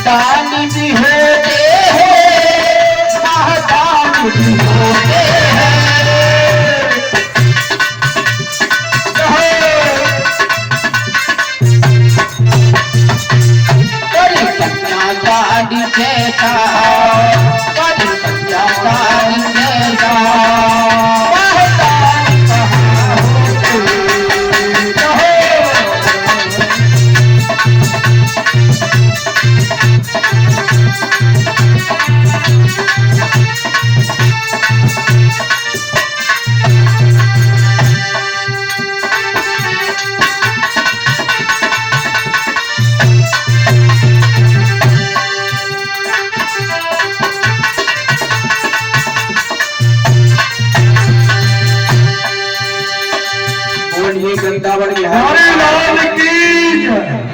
दानी भी होते हैं, महदानी भी होते हैं। बड़ी सच्चा दानी जैसा, बड़ी सच्चा दानी जैसा। वृंदावन बिहारी लाल की जय।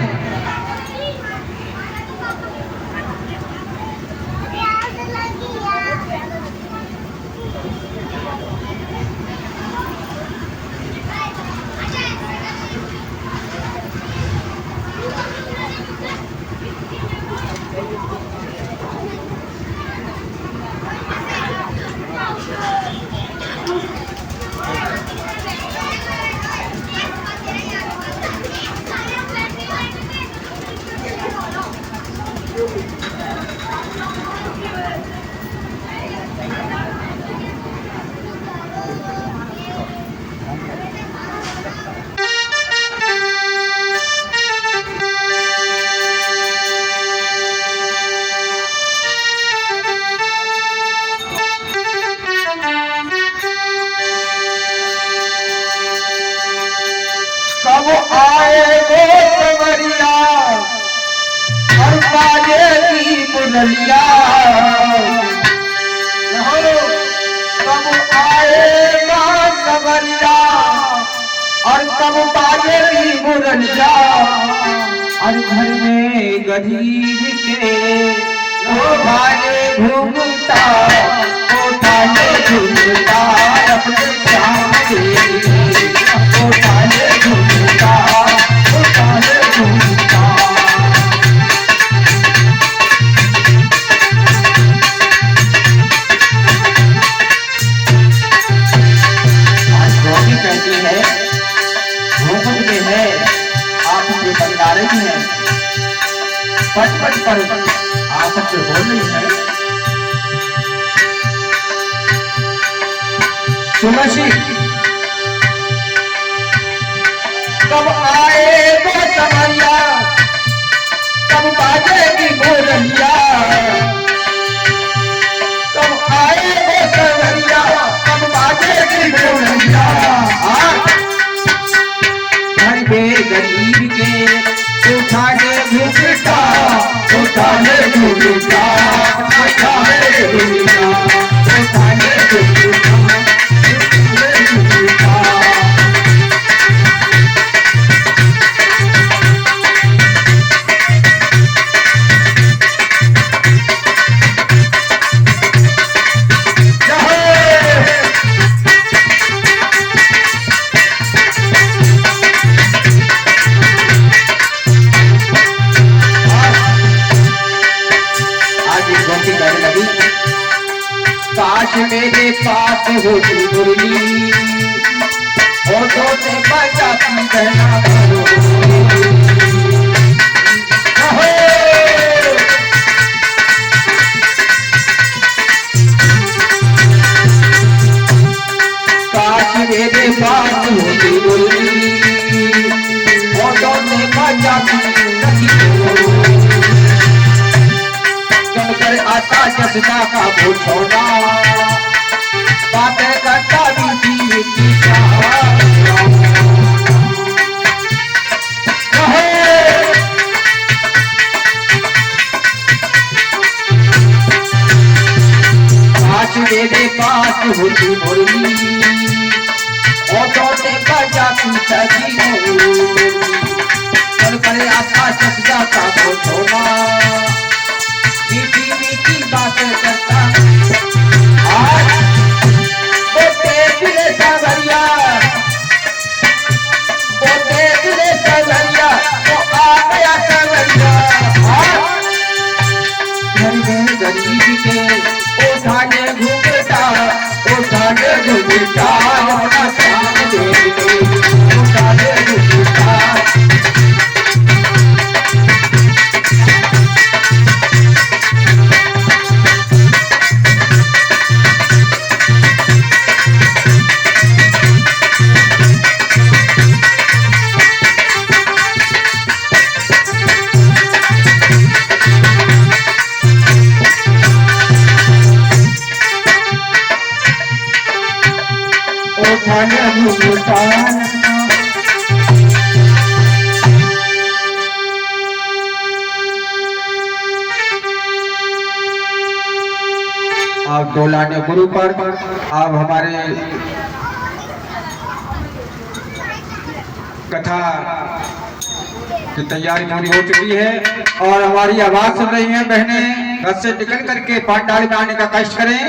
कब आए वो सवरिया और बाजेगी मुरलिया। कब आएगा सवरिया और कब बाजेगी मुरलिया। और घर में गरीब के उठाए घूमता, उठाए घूमता अपने श्याम के। उठाए घूमता, उठाए घूमता। आज गोभी कहती है, घूमत में है, आप उसे बता रही है, पट पट पर आप सबसे बोल रही है। तुलसी कब आए वो समरिया, कब बाजेगी मुरलिया। कब घूमता उठा ले घूमता उठा ले घूमता उठा ले घूमता काश मेरे पास होती मुरली होठों से बजाती बहना काश मेरे पास होती मुरली होठों से बजाती चमकर आता जसना का भूछोड़ा बातें करता भी थी काश मेरे पास होती मुरली होठों से बजाती सजी चमकर आता जसना का भूछोड़ा मीठी मीठी बातें करता आज वो देख ले सवरिया वो आ गया सवरिया गरीब के उठाने घूमता उठाने घूमता अपना काम दे उठाने घूमता आप डोलाने गुरु पर आप हमारे कथा की तैयारी पूरी हो चुकी है और हमारी आवाज सुन रही हैं बहनें घर से निकल करके पांडाली में आने का कष्ट करें।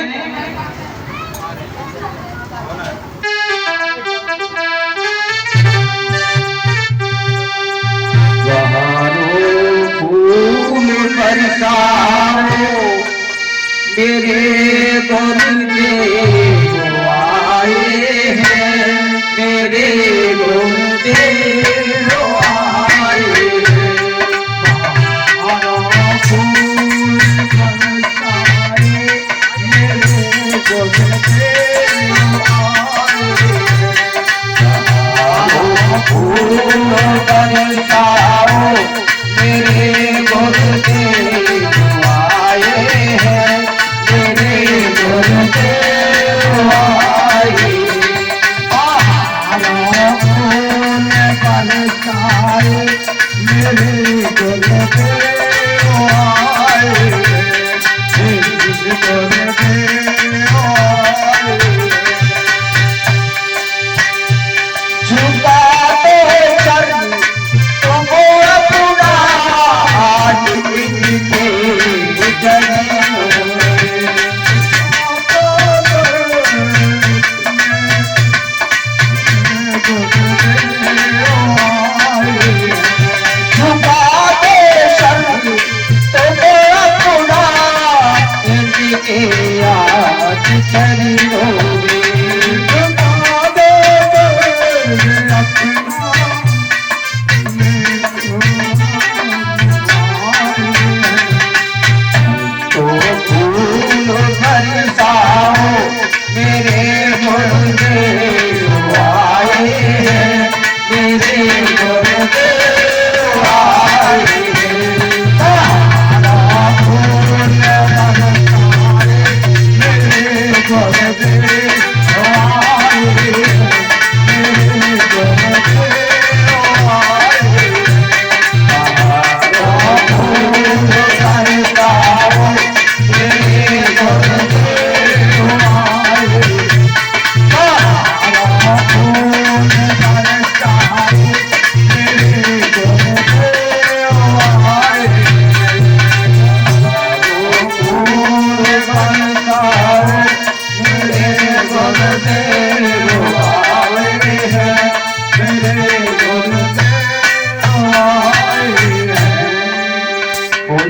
फूल बरसाओ मेरे गोंदे जो आए हैं मेरे गोंदे जो आए फूल बरसाए मेरे गोंदे फूल बरसाओ मेरे गोंदे आए हैं मेरे गोंदे आए फूल बरसाए मेरे गोंदे आए मेरे गोंदे आए झुका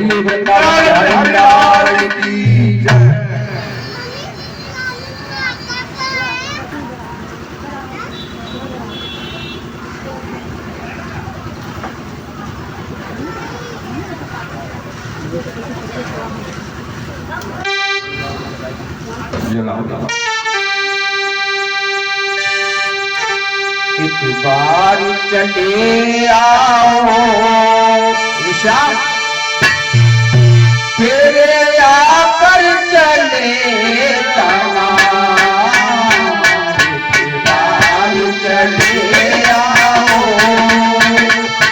बोलिए वृंदावन बिहारी की जय। एक बार चले आओ निशा फिर आकर चले जाना। एक बार चले आओ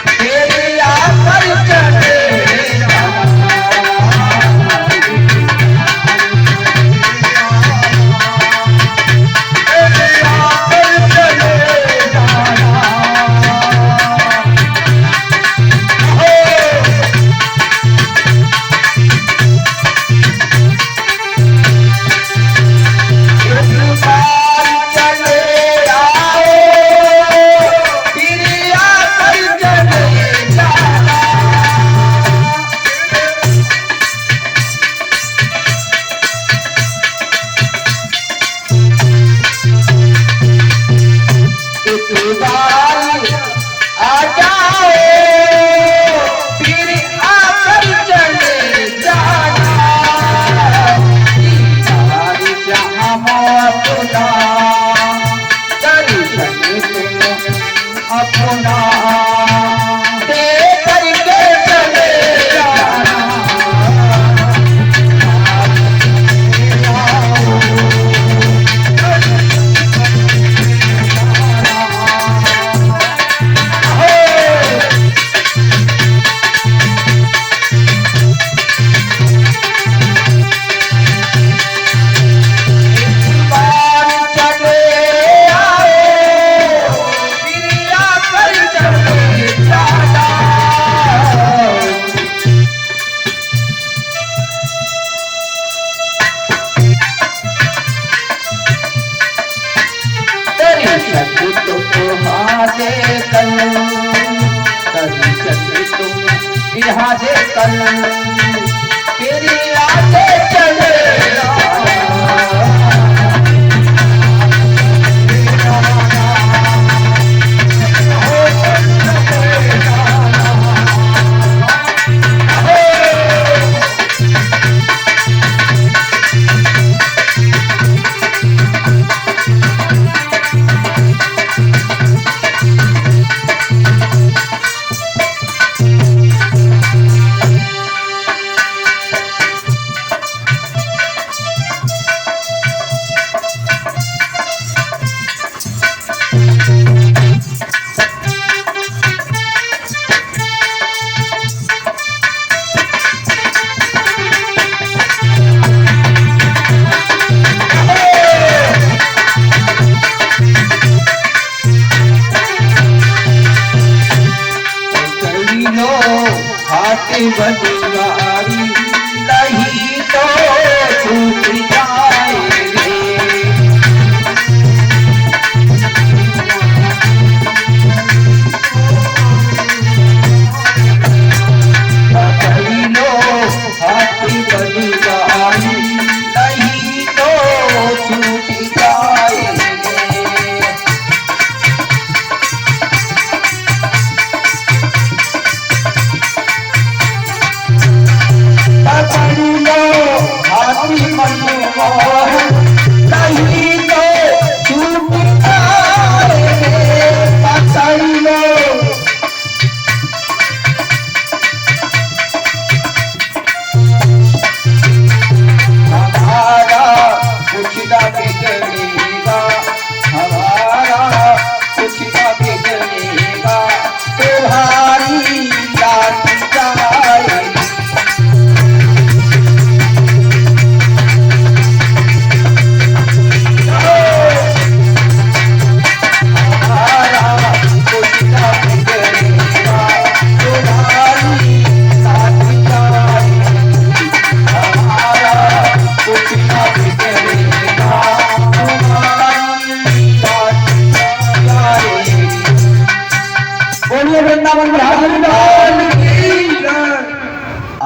फिर आकर चले यहाँ से कल तेरी आगे चले बनिवारी नहीं तो छूट जाएंगे। पकड़ी लो हाथी बनिवारी नहीं तो छूट जाएंगे। पकड़ी लो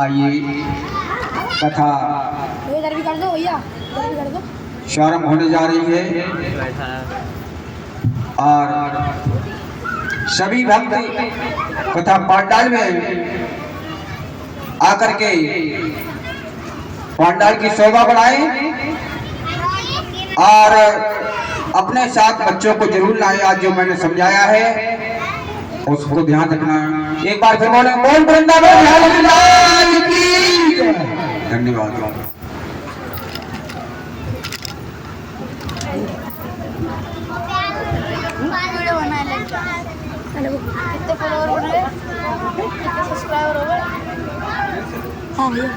आइए कथा इधर भी कर दो भैया, इधर भी कर दो। प्रारंभ होने जा रही है और सभी भक्त कथा पांडाल में आकर के पांडाल की शोभा बढ़ाएं और अपने साथ बच्चों को जरूर लाएं। आज जो मैंने समझाया है उसको ध्यान रखना। एक बार फिर बोले बोल वृंदावन बिहारी लाल की जय। धन्यवाद। वीडियो बनाने लग गया। कितने फॉलोवर बन गए, कितने सब्सक्राइबर हो गए? हाँ भैया।